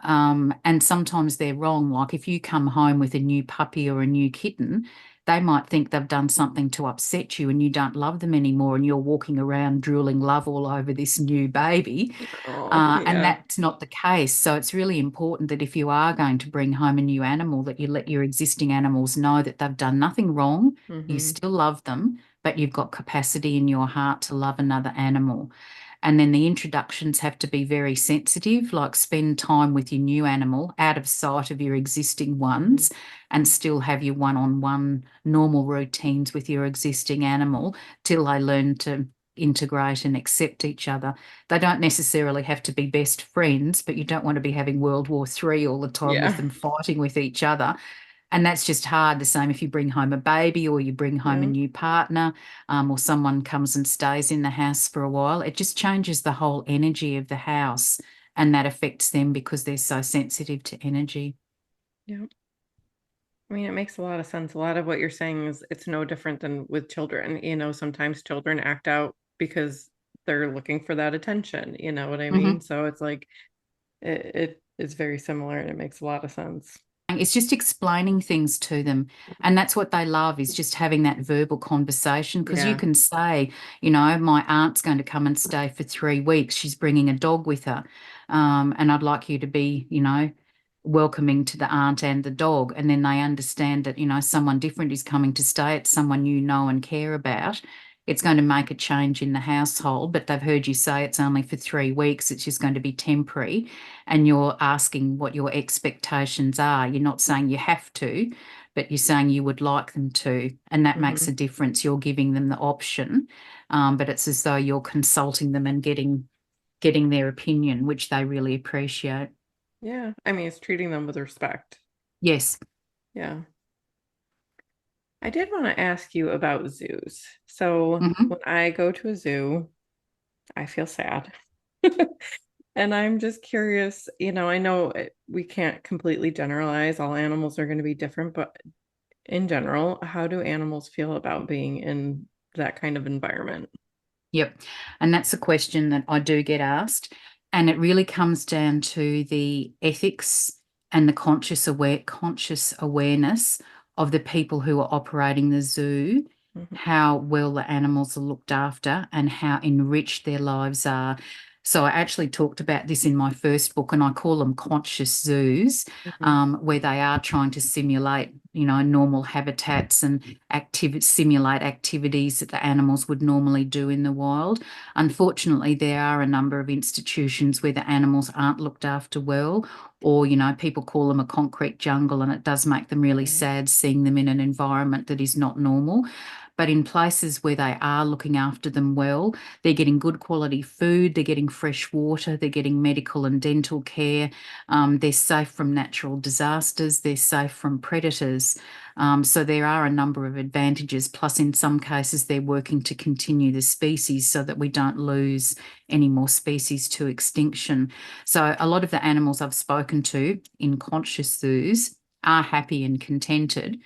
and sometimes they're wrong. Like, if you come home with a new puppy or a new kitten, they might think they've done something to upset you and you don't love them anymore, and you're walking around drooling love all over this new baby. Oh, And yeah. that's not the case. So it's really important that if you are going to bring home a new animal, that you let your existing animals know that they've done nothing wrong. You Hmm. still love them, but you've got capacity in your heart to love another animal. And then the introductions have to be very sensitive, like spend time with your new animal out of sight of your existing Hmm. ones, and still have your one-on-one normal routines with your existing animal till they learn to integrate and accept each other. They don't necessarily have to be best friends, but you don't want to be having World War III all the time with Yeah. them fighting with each other. And that's just hard. The same if you bring home a baby or you bring home a Yeah. new partner, or someone comes and stays in the house for a while. It just changes the whole energy of the house, and that affects them because they're so sensitive to energy. Yeah. I mean, it makes a lot of sense. A lot of what you're saying is it's no different than with children. Sometimes children act out because they're looking for that attention. You know what I mean? Mhm. So it's like it is very similar and it makes a lot of sense. It's just explaining things to them. And that's what they love, is just having that verbal conversation. Because you Yeah. can say, my aunt's going to come and stay for 3 weeks. She's bringing a dog with her. And I'd like you to be, welcoming to the aunt and the dog. And then they understand that, someone different is coming to stay. It's someone you know and care about. It's going to make a change in the household, but they've heard you say it's only for 3 weeks. It's just going to be temporary, and you're asking what your expectations are. You're not saying you have to, but you're saying you would like them to, and that makes Hmm. a difference. You're giving them the option, but it's as though you're consulting them and getting their opinion, which they really appreciate. Yeah. I mean, it's treating them with respect. Yes. Yeah. I did want to ask you about zoos. So Hmm. when I go to a zoo, I feel sad. And I'm just curious, I know we can't completely generalize. All animals are going to be different, but in general, how do animals feel about being in that kind of environment? Yep. And that's a question that I do get asked. And it really comes down to the ethics and the conscious awareness of the people who are operating the zoo, Mhm. how well the animals are looked after and how enriched their lives are. So I actually talked about this in my first book, and I call them conscious zoos, where they are trying to simulate, normal habitats and simulate activities that the animals would normally do in the wild. Unfortunately, there are a number of institutions where the animals aren't looked after well, or, people call them a concrete jungle, and it does make them really sad seeing them in an environment that is not normal. But in places where they are looking after them well, they're getting good quality food, they're getting fresh water, they're getting medical and dental care, they're safe from natural disasters, they're safe from predators. So there are a number of advantages. Plus, in some cases, they're working to continue the species so that we don't lose any more species to extinction. So a lot of the animals I've spoken to in conscious zoos are happy and contented.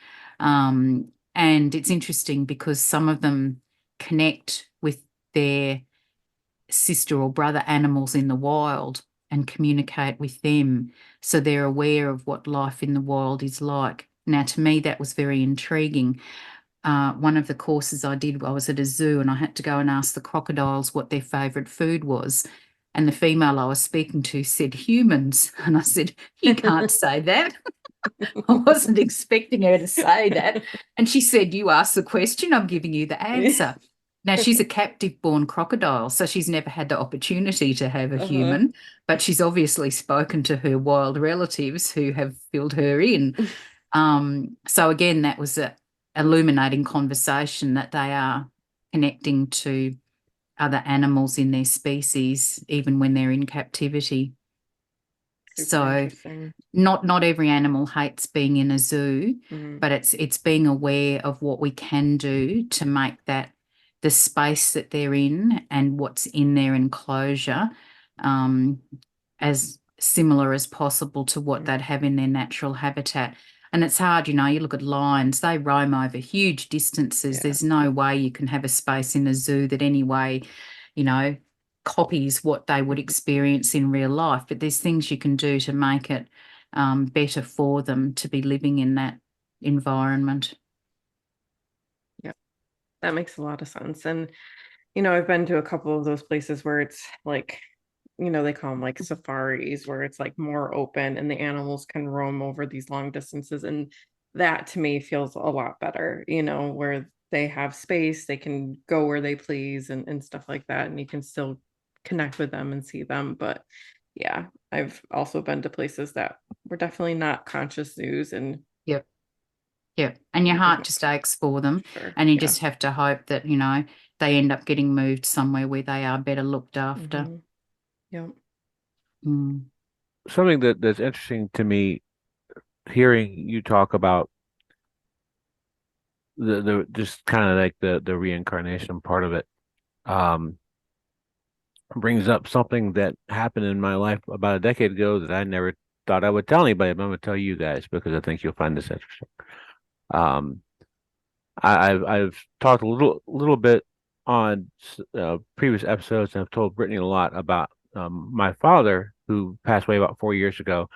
And it's interesting because some of them connect with their sister or brother animals in the wild and communicate with them. So they're aware of what life in the wild is like. Now, to me, that was very intriguing. One of the courses I did, I was at a zoo and I had to go and ask the crocodiles what their favourite food was. And the female I was speaking to said humans. And I said, you can't say that. I wasn't expecting her to say that. And she said, you asked the question, I'm giving you the answer. Now, she's a captive-born crocodile, so she's never had the opportunity to have a human, but she's obviously spoken to her wild relatives who have filled her in. So again, that was an illuminating conversation that they are connecting to other animals in their species, even when they're in captivity. So not every animal hates being in a zoo, but it's being aware of what we can do to make that the space that they're in and what's in their enclosure as similar as possible to what they'd have in their natural habitat. And it's hard, you look at lions, they roam over huge distances. There's no way you can have a space in a zoo that anyway, copies what they would experience in real life. But there's things you can do to make it better for them to be living in that environment. Yeah, that makes a lot of sense. And, I've been to a couple of those places where it's like, they call them like safaris, where it's like more open and the animals can roam over these long distances. And that to me feels a lot better, where they have space, they can go where they please and stuff like that. And you can still connect with them and see them. But yeah, I've also been to places that were definitely not conscious zoos. And Yep. And your heart just aches for them. And you just have to hope that, they end up getting moved somewhere where they are better looked after. Yeah. Something that's interesting to me, hearing you talk about the just kind of like the reincarnation part of it, brings up something that happened in my life about a decade ago that I never thought I would tell anybody, but I'm going to tell you guys because I think you'll find this interesting. I've talked a little bit on previous episodes, and I've told Brittany a lot about my father, who passed away about 4 years ago.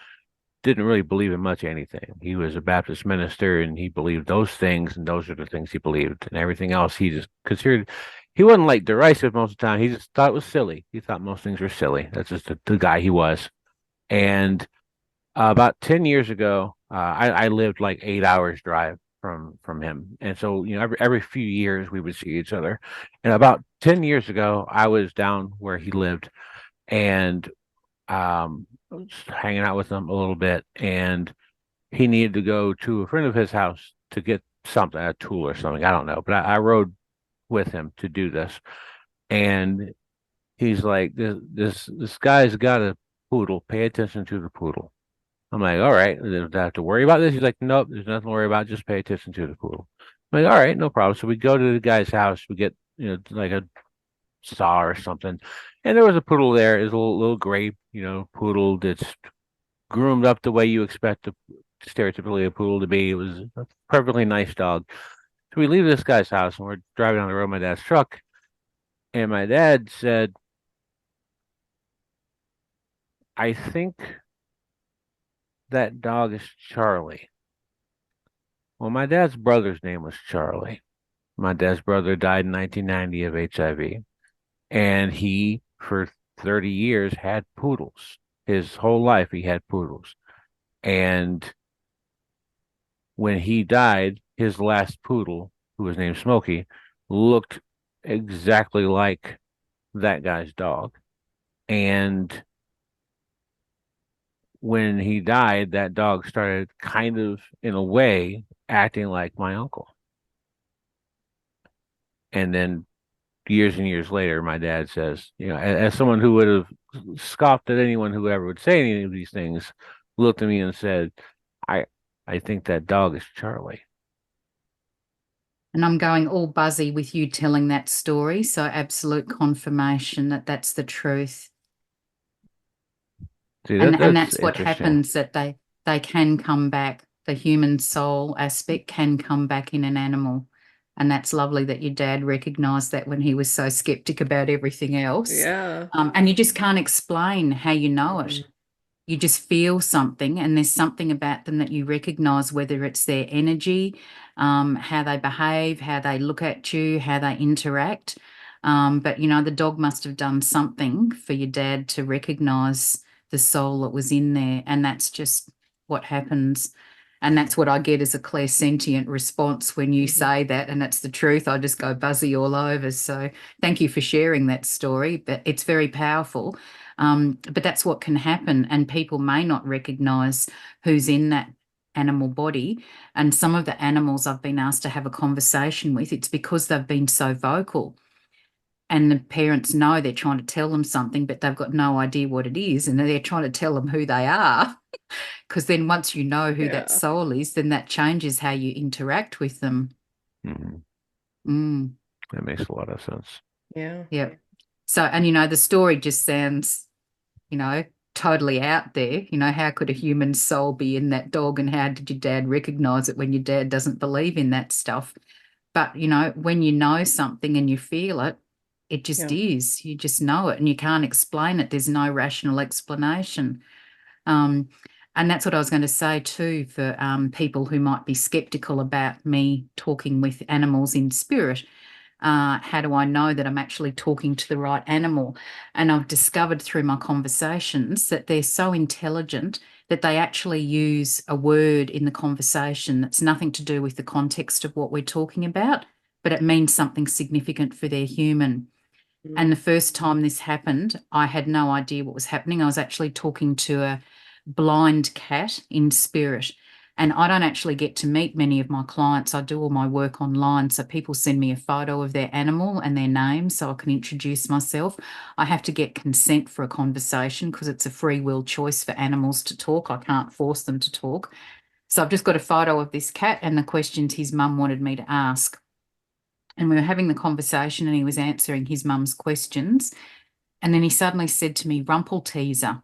Didn't really believe in much anything. He was a Baptist minister, and he believed those things, and those are the things he believed, and everything else he just considered. He wasn't like derisive most of the time. He just thought it was silly. He thought most things were silly. That's just the guy he was. And about 10 years ago, I lived like 8 hours drive from him, and so every few years we would see each other. And about 10 years ago, I was down where he lived, and just hanging out with him a little bit, and he needed to go to a friend of his house to get something, a tool or something. I don't know, but I rode with him to do this, and he's like, this guy's got a poodle. Pay attention to the poodle. I'm like, all right, do I have to worry about this? He's like, nope, there's nothing to worry about. Just pay attention to the poodle. I'm like, all right, no problem. So we go to the guy's house. We get, like a saw or something. And there was a poodle there. It was a little gray, poodle that's groomed up the way you expect stereotypically a poodle to be. It was a perfectly nice dog. So we leave this guy's house and we're driving on the road in my dad's truck. And my dad said, I think that dog is Charlie. Well, my dad's brother's name was Charlie. My dad's brother died in 1990 of HIV. And he, for 30 years had poodles. His whole life he had poodles. And when he died, his last poodle, who was named Smokey, looked exactly like that guy's dog. And when he died, that dog started kind of, in a way, acting like my uncle. And then years and years later, my dad says, as someone who would have scoffed at anyone who ever would say any of these things, looked at me and said, I I think that dog is Charlie. And I'm going all buzzy with you telling that story. So absolute confirmation that that's the truth. See, And that's that's what interesting. happens, that they can come back. The human soul aspect can come back in an animal. And that's lovely that your dad recognized that when he was so skeptic about everything else. Yeah. And you just can't explain how you know it. Mhm. You just feel something, and there's something about them that you recognize, whether it's their energy, how they behave, how they look at you, how they interact. But the dog must have done something for your dad to recognize the soul that was in there, and that's just what happens. And that's what I get as a clairsentient response when you Mhm. say that, and that's the truth. I just go buzzy all over. So thank you for sharing that story, but it's very powerful. But that's what can happen, and people may not recognize who's in that animal body. And some of the animals I've been asked to have a conversation with, it's because they've been so vocal. And the parents know they're trying to tell them something, but they've got no idea what it is. And they're trying to tell them who they are. Because then once you know who that Yeah. soul is, then that changes how you interact with them. Hmm. Mm, That makes a lot of sense. Yeah. yeah. So, and the story just sounds you know, totally out there. How could a human soul be in that dog, and how did your dad recognize it when your dad doesn't believe in that stuff? But, when you know something and you feel it, it just Yeah. is. You just know it and you can't explain it. There's no rational explanation. Um, and that's what I was going to say too for people who might be skeptical about me talking with animals in spirit. How do I know that I'm actually talking to the right animal? And I've discovered through my conversations that they're so intelligent that they actually use a word in the conversation that's nothing to do with the context of what we're talking about, but it means something significant for their human. And the Mhm. first time this happened, I had no idea what was happening. I was actually talking to a blind cat in spirit. And I don't actually get to meet many of my clients. I do all my work online. So people send me a photo of their animal and their name so I can introduce myself. I have to get consent for a conversation because it's a free will choice for animals to talk. I can't force them to talk. So I've just got a photo of this cat and the questions his mum wanted me to ask. And we were having the conversation and he was answering his mum's questions. And then he suddenly said to me, Rumple teaser.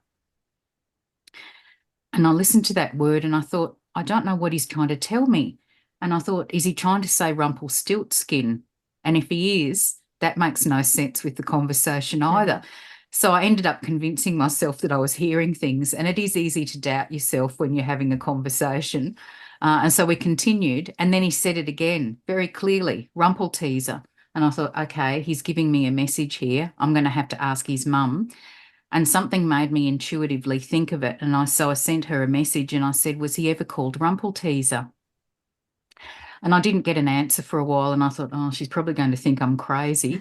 And I listened to that word and I thought, I don't know what he's trying to tell me. And I thought, is he trying to say Rumpelstiltskin? And if he is, that makes no sense with the conversation either. Mhm. So I ended up convincing myself that I was hearing things. And it is easy to doubt yourself when you're having a conversation. And so we continued. And then he said it again very clearly, Rumple teaser. And I thought, okay, he's giving me a message here. I'm going to have to ask his mum. And something made me intuitively think of it. And I sent her a message and I said, was he ever called Rumpelteaser? And I didn't get an answer for a while. And I thought, oh, she's probably going to think I'm crazy.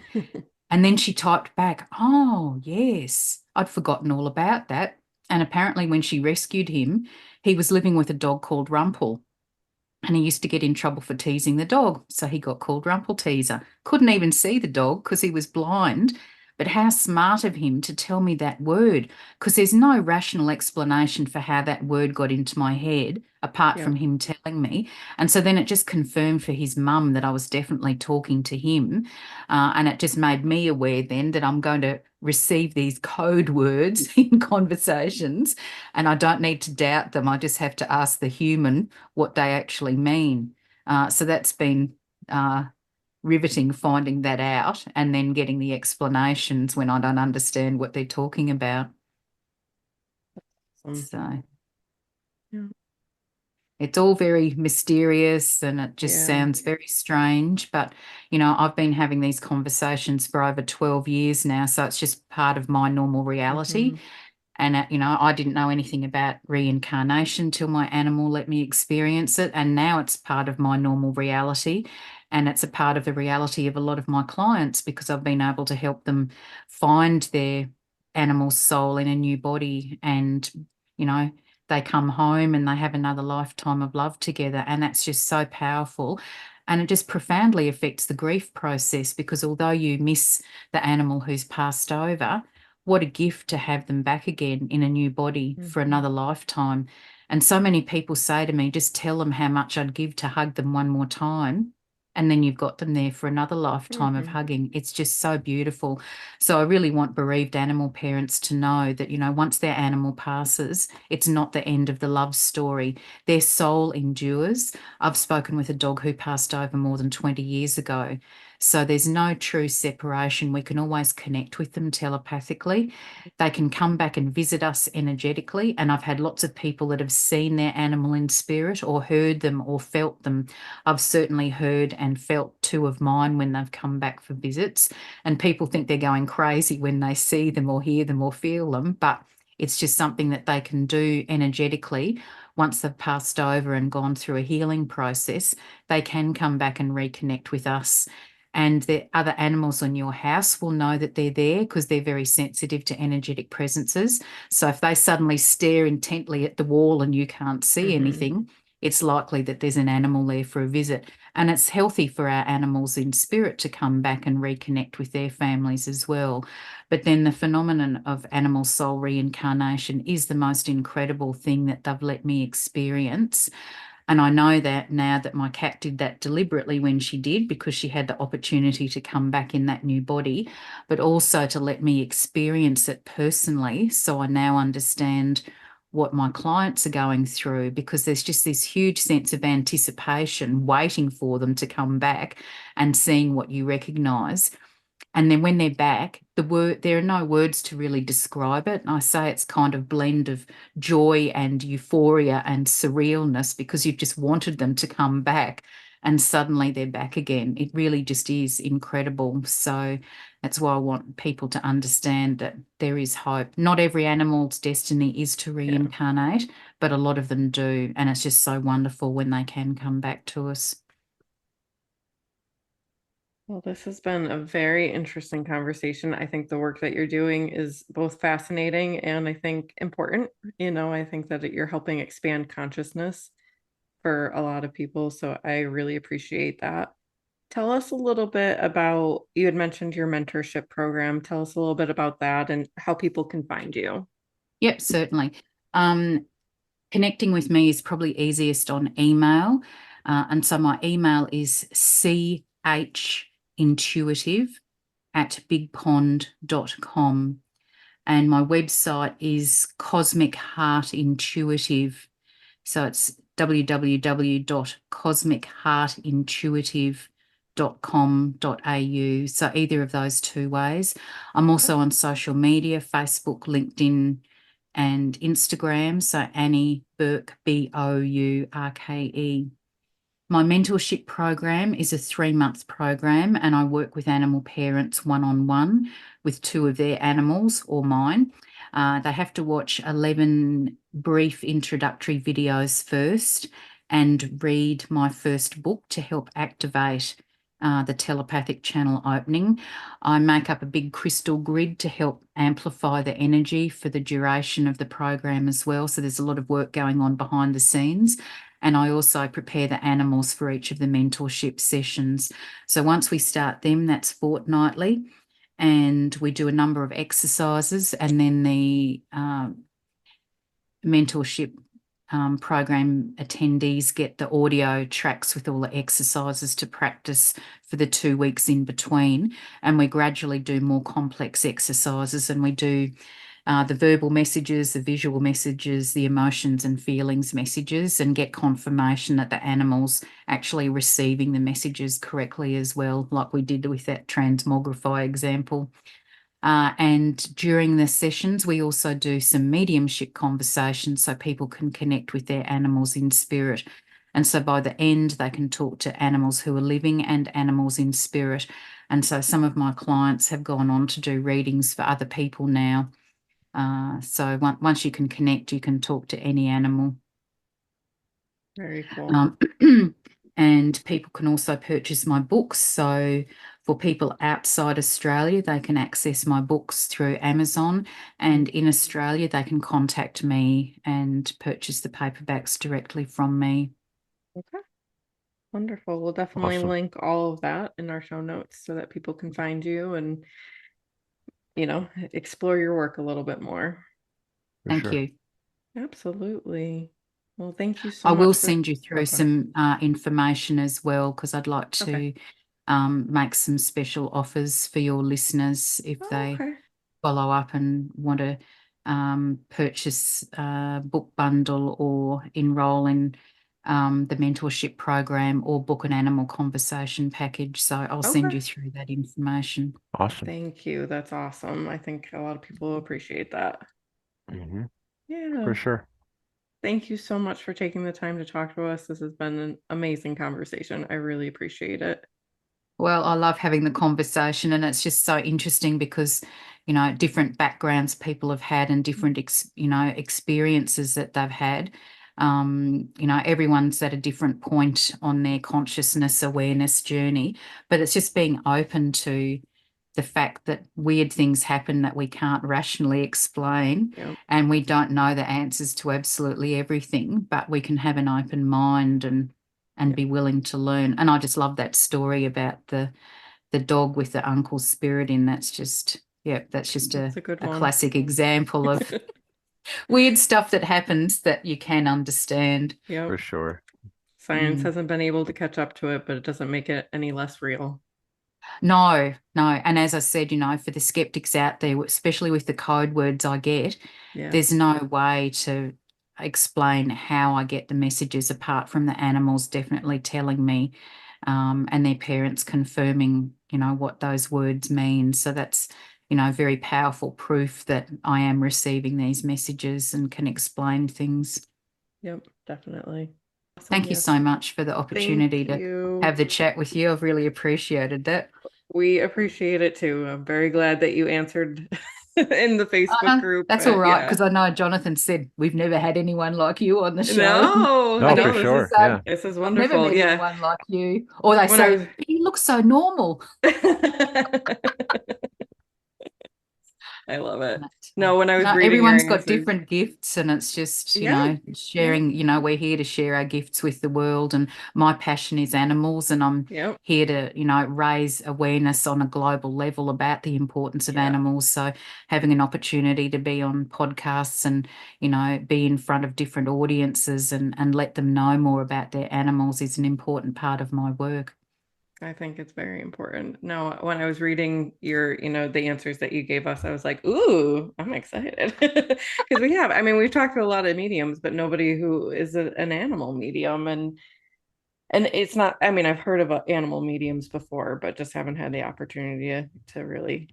And then she typed back, oh, yes, I'd forgotten all about that. And apparently, when she rescued him, he was living with a dog called Rumpel. And he used to get in trouble for teasing the dog. So he got called Rumpelteaser. Couldn't even see the dog because he was blind. But how smart of him to tell me that word, because there's no rational explanation for how that word got into my head apart Yeah. from him telling me. And so then it just confirmed for his mum that I was definitely talking to him. And it just made me aware then that I'm going to receive these code words in conversations and I don't need to doubt them. I just have to ask the human what they actually mean. So that's been riveting finding that out and then getting the explanations when I don't understand what they're talking about. Awesome. So, Yeah. It's all very mysterious and it just Yeah. sounds very strange. But, you know, I've been having these conversations for over 12 years now. So it's just part of my normal reality. Hmm. And, you know, I didn't know anything about reincarnation till my animal let me experience it. And now it's part of my normal reality. And it's a part of the reality of a lot of my clients because I've been able to help them find their animal soul in a new body. And, you know, they come home and they have another lifetime of love together. And that's just so powerful. And it just profoundly affects the grief process because although you miss the animal who's passed over, what a gift to have them back again in a new body for Hmm. another lifetime. And so many people say to me, just tell them how much I'd give to hug them one more time. And then you've got them there for another lifetime of Hmm. hugging. It's just so beautiful. So I really want bereaved animal parents to know that, you know, once their animal passes, it's not the end of the love story. Their soul endures. I've spoken with a dog who passed over more than 20 years ago. So there's no true separation. We can always connect with them telepathically. They can come back and visit us energetically. And I've had lots of people that have seen their animal in spirit or heard them or felt them. I've certainly heard and felt two of mine when they've come back for visits. And people think they're going crazy when they see them or hear them or feel them. But it's just something that they can do energetically. Once they've passed over and gone through a healing process, they can come back and reconnect with us, and the other animals on your house will know that they're there because they're very sensitive to energetic presences. So if they suddenly stare intently at the wall and you can't see Hmm. anything, it's likely that there's an animal there for a visit. And it's healthy for our animals in spirit to come back and reconnect with their families as well. But then the phenomenon of animal soul reincarnation is the most incredible thing that they've let me experience. And I know that now that my cat did that deliberately when she did, because she had the opportunity to come back in that new body, but also to let me experience it personally. So I now understand what my clients are going through because there's just this huge sense of anticipation waiting for them to come back and seeing what you recognize. And then when they're back, there are no words to really describe it. And I say it's kind of blend of joy and euphoria and surrealness because you've just wanted them to come back and suddenly they're back again. It really just is incredible. So that's why I want people to understand that there is hope. Not every animal's destiny is to Yeah. reincarnate, but a lot of them do. And it's just so wonderful when they can come back to us. Well, this has been a very interesting conversation. I think the work that you're doing is both fascinating and I think important. I think that you're helping expand consciousness for a lot of people. So I really appreciate that. Tell us a little bit about, you had mentioned your mentorship program. Tell us a little bit about that and how people can find you. Yep, certainly. Um, Connecting with me is probably easiest on email. And so my email is chintuitive@bigpond.com. And my website is Cosmic Heart Intuitive. So it's www.cosmicheartintuitive.com.au. So either of those two ways. I'm also on social media, Facebook, LinkedIn, and Instagram. So Annie Bourke, Bourke. My mentorship program is a 3-month program, and I work with animal parents one-on-one with two of their animals or mine. They have to watch 11 brief introductory videos first and read my first book to help activate the telepathic channel opening. I make up a big crystal grid to help amplify the energy for the duration of the program as well. So there's a lot of work going on behind the scenes. And I also prepare the animals for each of the mentorship sessions. So once we start them, that's fortnightly. And we do a number of exercises, and then the mentorship program attendees get the audio tracks with all the exercises to practice for the 2 weeks in between. And we gradually do more complex exercises, and we do the verbal messages, the visual messages, the emotions and feelings messages, and get confirmation that the animal's actually receiving the messages correctly as well, like we did with that transmogrify example. And during the sessions, we also do some mediumship conversations so people can connect with their animals in spirit. And so by the end, they can talk to animals who are living and animals in spirit. And so some of my clients have gone on to do readings for other people now. So once you can connect, you can talk to any animal. Very cool. And people can also purchase my books. So for people outside Australia, they can access my books through Amazon. And in Australia, they can contact me and purchase the paperbacks directly from me. Okay. Wonderful. We'll definitely Awesome. link all of that in our show notes so that people can find you and, you know, explore your work a little bit more. For Thank sure. you. Absolutely. Well, thank you so I will much for send you through some information as well, because I'd like to Okay. make some special offers for your listeners if Oh, they okay. follow up and want to purchase a book bundle or enroll in the mentorship program or book an animal conversation package. So I'll send Okay. you through that information. Awesome. Thank you. That's awesome. I think a lot of people will appreciate that. Hmm. Yeah. For sure. Thank you so much for taking the time to talk to us. This has been an amazing conversation. I really appreciate it. Well, I love having the conversation, and it's just so interesting because, you know, different backgrounds people have had and different, experiences that they've had. You know, everyone's at a different point on their consciousness awareness journey, but it's just being open to the fact that weird things happen that we can't rationally explain, Yep. and we don't know the answers to absolutely everything, but we can have an open mind and be willing to learn. And I just love that story about the dog with the uncle spirit in. That's just, yeah, that's just That's a good a one. classic example of weird stuff that happens that you can understand. Yep. For sure. Science hasn't been able to catch up to it, but it doesn't make it any less real. No, no. And as I said, you know, for the skeptics out there, especially with the code words I get, Yeah. there's no way to explain how I get the messages apart from the animals definitely telling me, and their parents confirming, you know, what those words mean. So that's, you know, very powerful proof that I am receiving these messages and can explain things. Yep, definitely. Awesome. Thank you Yes. so much for the opportunity Thank to you. have the chat with you. I've really appreciated that. We appreciate it too. I'm very glad that you answered in the Facebook group. That's all right, Yeah. because I know Jonathan said we've never had anyone like you on the show. No, No, no, for this sure. is Yeah. this is I've never wonderful. met Yeah. anyone like you. Or they When I say, was you look so normal. I love it. But, No, when I was no, reading your everyone's got answers. different gifts, and it's just, you Yeah. know, sharing, you know, we're here to share our gifts with the world. And my passion is animals, and I'm Yep. here to, you know, raise awareness on a global level about the importance of Yeah. animals. So having an opportunity to be on podcasts and, you know, be in front of different audiences and let them know more about their animals is an important part of my work. I think it's very important. No, when I was reading your, the answers that you gave us, I was like, ooh, I'm excited. Because I mean, we've talked to a lot of mediums, but nobody who is an animal medium. And it's not, I mean, I've heard of animal mediums before, but just haven't had the opportunity to really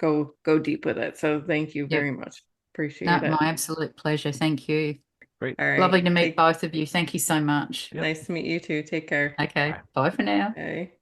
go deep with it. So thank you Yep. very much. Appreciate No, it. my absolute pleasure. Thank you. Great. All right. Lovely to meet both of you. Thank you so much. Yep. Nice to meet you too. Take care. Okay, Bye. bye for now. Bye.